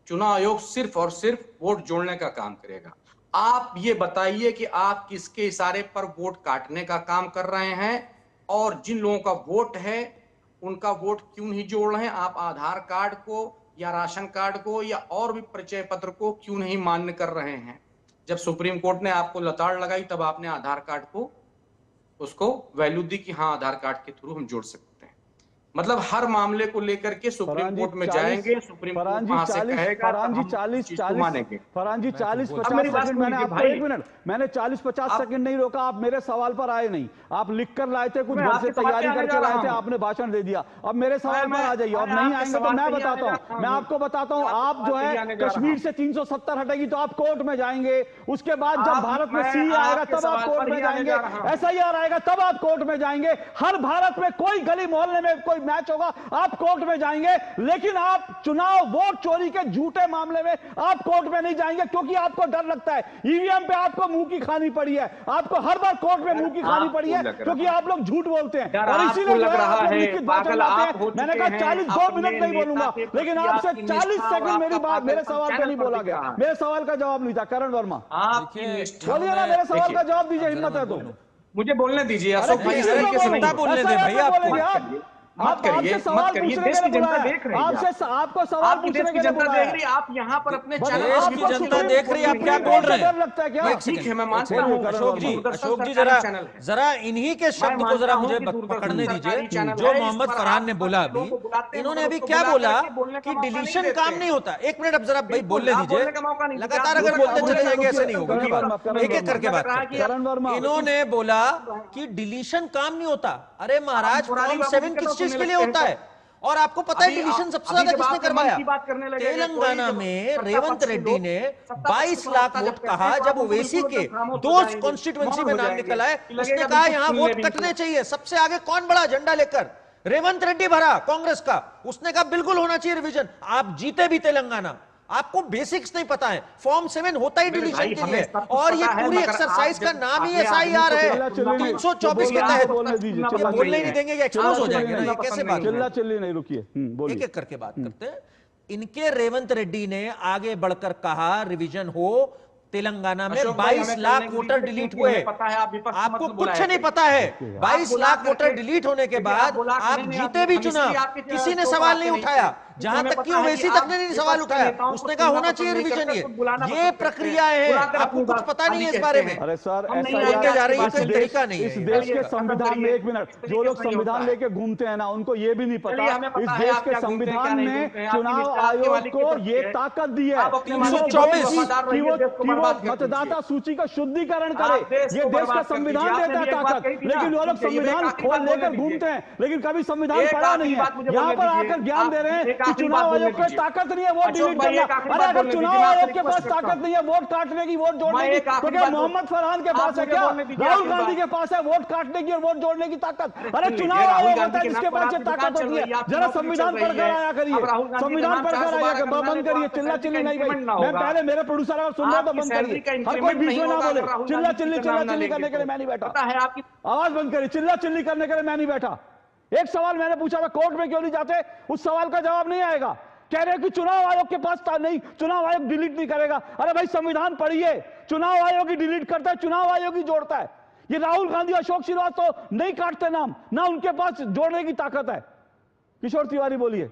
[SPEAKER 6] चुनाव आयोग सिर्फ और सिर्फ वोट जोड़ने का काम करेगा। आप ये बताइए कि आप किसके इशारे पर वोट काटने का काम कर रहे हैं और जिन लोगों का वोट है उनका वोट क्यों नहीं जोड़ रहे हैं। आप आधार कार्ड को या राशन कार्ड को या और भी परिचय पत्र को क्यों नहीं मान्य कर रहे हैं। जब सुप्रीम कोर्ट ने आपको लताड़ लगाई तब आपने आधार कार्ड को उसको वैल्यू दी कि हाँ आधार कार्ड के थ्रू हम जोड़ सकते हैं। मतलब हर मामले को लेकर के सुप्रीम कोर्ट में जाएंगे, सुप्रीम कोर्ट वहां से कहेगा
[SPEAKER 1] फरहान जी 40-50 सेकंड मैंने आपको 1 मिनट, मैंने 40-50 सेकंड नहीं रोका। आप मेरे सवाल पर आए नहीं, आप लिख कर लाए थे, कुछ घर से तैयारी करके लाए थे, आपने भाषण दे दिया। अब मेरे सवाल पर आ जाइए। अब नहीं आएंगे तो मैं बताता हूँ, मैं आपको बताता हूँ। आप जो है कश्मीर से 370 हटेगी तो आप कोर्ट में जाएंगे। उसके बाद जब भारत में सी आएगा तब आप कोर्ट में जाएंगे, SIR आएगा तब आप कोर्ट में जाएंगे। हर भारत में कोई गली मोहल्ले में कोई मैच होगा आप कोर्ट में जाएंगे। लेकिन आप चुनाव वोट चोरी के झूठे मामले में आप कोर्ट में नहीं जाएंगे क्योंकि आपको डर लगता है। ईवीएम पे आपको मुंह की खानी पड़ी है, आपको हर बार कोर्ट में मुंह की खानी पड़ी है क्योंकि आप लोग झूठ बोलते हैं और इसीलिए मैंने कहा 42 मिनट नहीं बोलूंगा, लेकिन आपसे 40 सेकंड मेरी बात, मेरे सवाल पे नहीं बोला गया। मेरे सवाल का जवाब नहीं था। करण वर्मा बोलिए ना, मेरे सवाल का जवाब दीजिए, हिम्मत है तो
[SPEAKER 6] मुझे बोलने दीजिए। अशोक भाई इस तरीके से नहीं
[SPEAKER 1] बोलने दें भाई, आपको मत करिए, मत करिए। देश की जनता देख रही है, आपसे आपको सवाल पूछने के लिए जनता देख रही है। आप यहाँ पर अपने चैनल की जनता देख रही है, आप क्या बोल रहे हैं? लगता है क्या? ठीक है, मैं मानता हूँ। अशोक जी
[SPEAKER 7] जरा इन्हीं के शब्द को जरा मुझे पकड़ने दीजिए। जो मोहम्मद फरहान ने बोला अभी, इन्होंने अभी क्या बोला कि डिलीशन काम नहीं होता। 1 मिनट अब जरा भाई बोलने दीजिए। लगातार अगर बोलते चले जाएंगे ऐसे नहीं होगा। एक एक करके बात। इन्होंने बोला कि डिलीशन काम नहीं होता। अरे महाराज, फॉर्म 7 किस चीज के लिए होता है? और आपको पता है डिलीशन सबसे ज्यादा किसने करवाया? तेलंगाना में रेवंत रेड्डी ने 22 लाख वोट कहा जब ओवैसी के 2 कॉन्स्टिट्यूएंसी में नाम निकल आए। उसने कहा यहां वोट कटने चाहिए। सबसे आगे कौन बड़ा झंडा लेकर? रेवंत रेड्डी भरा कांग्रेस का। उसने कहा बिल्कुल होना चाहिए रिवीजन। आप जीते भी तेलंगाना, आपको बेसिक्स नहीं पता है। फॉर्म 7 होता ही डिलीशन के लिए और ये पूरी एक्सरसाइज का नाम ही SIR है 324 के तहत। बोलने नहीं देंगे, एक्सपोज हो जाएंगे ना। ये कैसे बात?
[SPEAKER 1] चिल्ला नहीं, रुकिए,
[SPEAKER 7] एक एक करके बात करते हैं। इनके रेवंत रेड्डी ने आगे बढ़कर कहा रिवीजन हो। तेलंगाना में 22 लाख वोटर डिलीट हुए। आपको कुछ नहीं पता है। 22 लाख वोटर डिलीट होने के बाद आप जीते भी चुनाव, किसी ने सवाल नहीं उठाया। जहां तक कि ओवैसी तक ने नहीं सवाल उठाया, उसने कहा होना चाहिए रिवीजन। ये प्रक्रिया है, आपको कुछ पता नहीं है इस बारे में।
[SPEAKER 1] अरे सर
[SPEAKER 7] ऐसा जा रही है, कोई तरीका नहीं है।
[SPEAKER 1] इस देश के संविधान में, एक मिनट, जो लोग संविधान लेके घूमते हैं ना, उनको ये भी नहीं पता इस देश के संविधान ने चुनाव आयोग को ये ताकत दी है
[SPEAKER 7] 324
[SPEAKER 1] कि वो मतदाता सूची का शुद्धिकरण करे। ये देश का संविधान देता है ताकत, लेकिन वो लोग संविधान खोल लेकर घूमते हैं, लेकिन कभी संविधान पढ़ा नहीं है। यहाँ पर आकर ज्ञान दे रहे हैं कि चुनाव आयोग को ताकत नहीं है वोट डिलीट करना। अरे अगर चुनाव आयोग के पास ताकत नहीं है वोट काटने की, वोट जोड़ने की, तो क्या मोहम्मद फरहान के पास है, क्या राहुल गांधी के पास है वोट काटने की और वोट जोड़ने की ताकत? अरे चुनाव आयोग होता है जिसके पास ये ताकत होती है। जरा संविधान पढ़कर आया करिए, संविधान पढ़कर आया, बंद करिए चिल्ला चिल्ली। नहीं भाई, मैं पहले मेरे प्रोड्यूसर अगर सुन रहा तो बंद करिए, हर कोई बीच में ना बोले। चिल्ला चिल्ली करने के लिए मैं नहीं बैठा, आवाज बंद करिए। चिल्ला चिल्ली करने के लिए मैं नहीं बैठा। एक सवाल मैंने पूछा था, कोर्ट में क्यों नहीं जाते, उस सवाल का जवाब नहीं आएगा। कह रहे हैं कि चुनाव आयोग के पास नहीं, चुनाव आयोग डिलीट नहीं करेगा। अरे भाई संविधान पढ़िए, चुनाव आयोग ही डिलीट करता है, चुनाव आयोग ही जोड़ता है। ये राहुल गांधी, अशोक श्रीवास्तव तो नहीं काटते नाम, ना उनके पास जोड़ने की ताकत है। किशोर तिवारी बोलिए।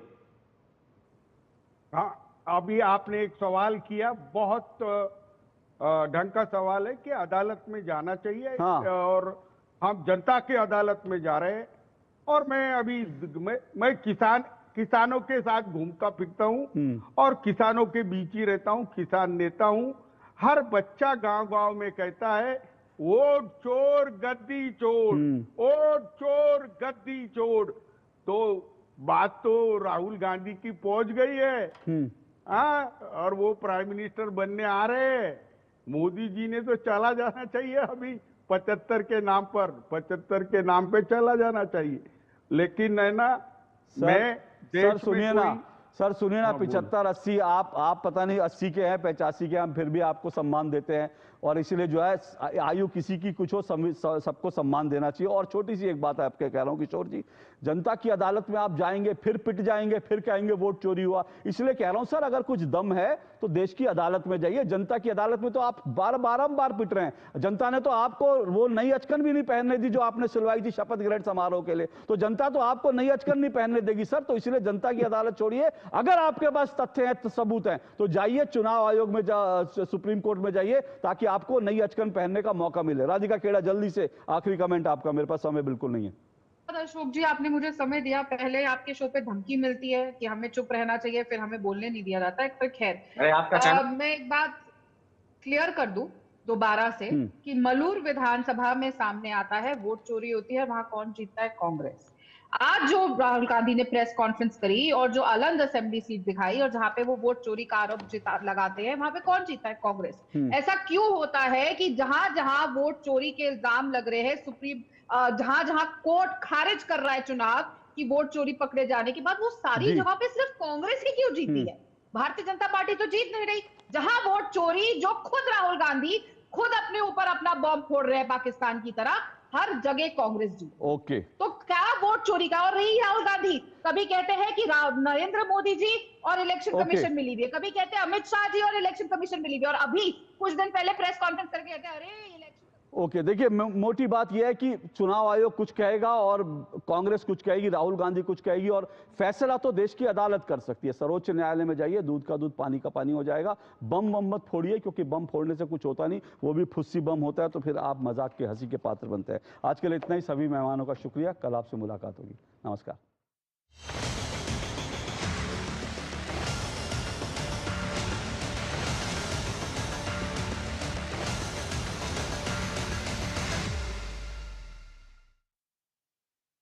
[SPEAKER 8] हाँ, अभी आपने एक सवाल किया, बहुत ढंग का सवाल है कि अदालत में जाना चाहिए।
[SPEAKER 1] हाँ।
[SPEAKER 8] और हम जनता की अदालत में जा रहे हैं। और मैं अभी मैं किसानों के साथ घूमता फिरता हूँ और किसानों के बीच ही रहता हूँ, किसान नेता हूँ। हर बच्चा गांव-गांव में कहता है वोट चोर गद्दी चोर, वोट चोर गद्दी चोर। तो बात तो राहुल गांधी की पहुंच गई है, हाँ, और वो प्राइम मिनिस्टर बनने आ रहे हैं। मोदी जी ने तो चला जाना चाहिए अभी 75 के नाम पर, 75 के नाम पे चला जाना चाहिए। लेकिन है ना, मैं
[SPEAKER 1] सर सुनिए ना, सर सुनिए ना, 75 80 आप पता नहीं 80 के हैं 85 के, हम फिर भी आपको सम्मान देते हैं। और इसीलिए जो है आयु किसी की कुछ हो, सबको सम्मान देना चाहिए। और छोटी सी एक बात है आपके कह रहा हूं किशोर जी, जनता की अदालत में आप जाएंगे, फिर पिट जाएंगे, फिर कहेंगे वोट चोरी हुआ। इसलिए कह रहा हूं सर, अगर कुछ दम है तो देश की अदालत में जाइए। जनता की अदालत में तो आप बारंबार पिट रहे हैं। जनता ने तो आपको वो नई अचकन भी नहीं पहनने दी जो आपने सिलवाई थी शपथ ग्रहण समारोह के लिए। तो जनता तो आपको नई अचकन नहीं पहनने देगी सर। तो इसलिए जनता की अदालत छोड़िए, अगर आपके पास तथ्य हैं, सबूत हैं, तो जाइए चुनाव आयोग में, सुप्रीम कोर्ट में जाइए, ताकि आपको नई अचकन पहनने का मौका मिले। राधिका खेड़ा, जल्दी से आखिरी कमेंट आपका, मेरे पास समय बिल्कुल नहीं है।
[SPEAKER 9] अशोक जी, आपने मुझे समय दिया। पहले आपके शो पे धमकी मिलती है कि हमें चुप रहना चाहिए, फिर हमें बोलने नहीं दिया जाता है। पर खैर, मैं एक बात क्लियर कर दूं दोबारा से कि मलूर विधानसभा में सामने आता है वोट चोरी होती है, वहां कौन जीतता है? कांग्रेस। आज जो राहुल गांधी ने प्रेस कॉन्फ्रेंस करी और जो अलंग असेंबली सीट दिखाई और जहां पे वो वोट चोरी का आरोप लगाते हैं, वहां पे कौन जीता है? कांग्रेस। ऐसा क्यों होता है कि जहां जहां वोट चोरी के इल्जाम लग रहे हैं, जहां जहां कोर्ट खारिज कर रहा है चुनाव की वोट चोरी पकड़े जाने के बाद, वो सारी जगह पे सिर्फ कांग्रेस ही क्यों जीती है? भारतीय जनता पार्टी तो जीत नहीं रही। जहां वोट चोरी, जो खुद राहुल गांधी खुद अपने ऊपर अपना बम फोड़ रहे हैं पाकिस्तान की तरह, हर जगह कांग्रेस जीत।
[SPEAKER 1] ओके,
[SPEAKER 9] तो क्या वोट चोरी का? और रही राहुल गांधी, कभी कहते हैं कि नरेंद्र मोदी जी और इलेक्शन कमीशन मिली हुई है, कभी कहते हैं अमित शाह जी और इलेक्शन कमीशन मिली हुई है, और अभी कुछ दिन पहले प्रेस कॉन्फ्रेंस करके कहते हैं अरे
[SPEAKER 1] ओके। देखिए, मोटी बात यह है कि चुनाव आयोग कुछ कहेगा और कांग्रेस कुछ कहेगी, राहुल गांधी कुछ कहेगी, और फैसला तो देश की अदालत कर सकती है। सर्वोच्च न्यायालय में जाइए, दूध का दूध पानी का पानी हो जाएगा। बम मत फोड़िए, क्योंकि बम फोड़ने से कुछ होता नहीं, वो भी फुस्सी बम होता है, तो फिर आप मजाक के, हंसी के पात्र बनते हैं। आज के लिए इतना ही। सभी मेहमानों का शुक्रिया। कल आपसे मुलाकात होगी। नमस्कार।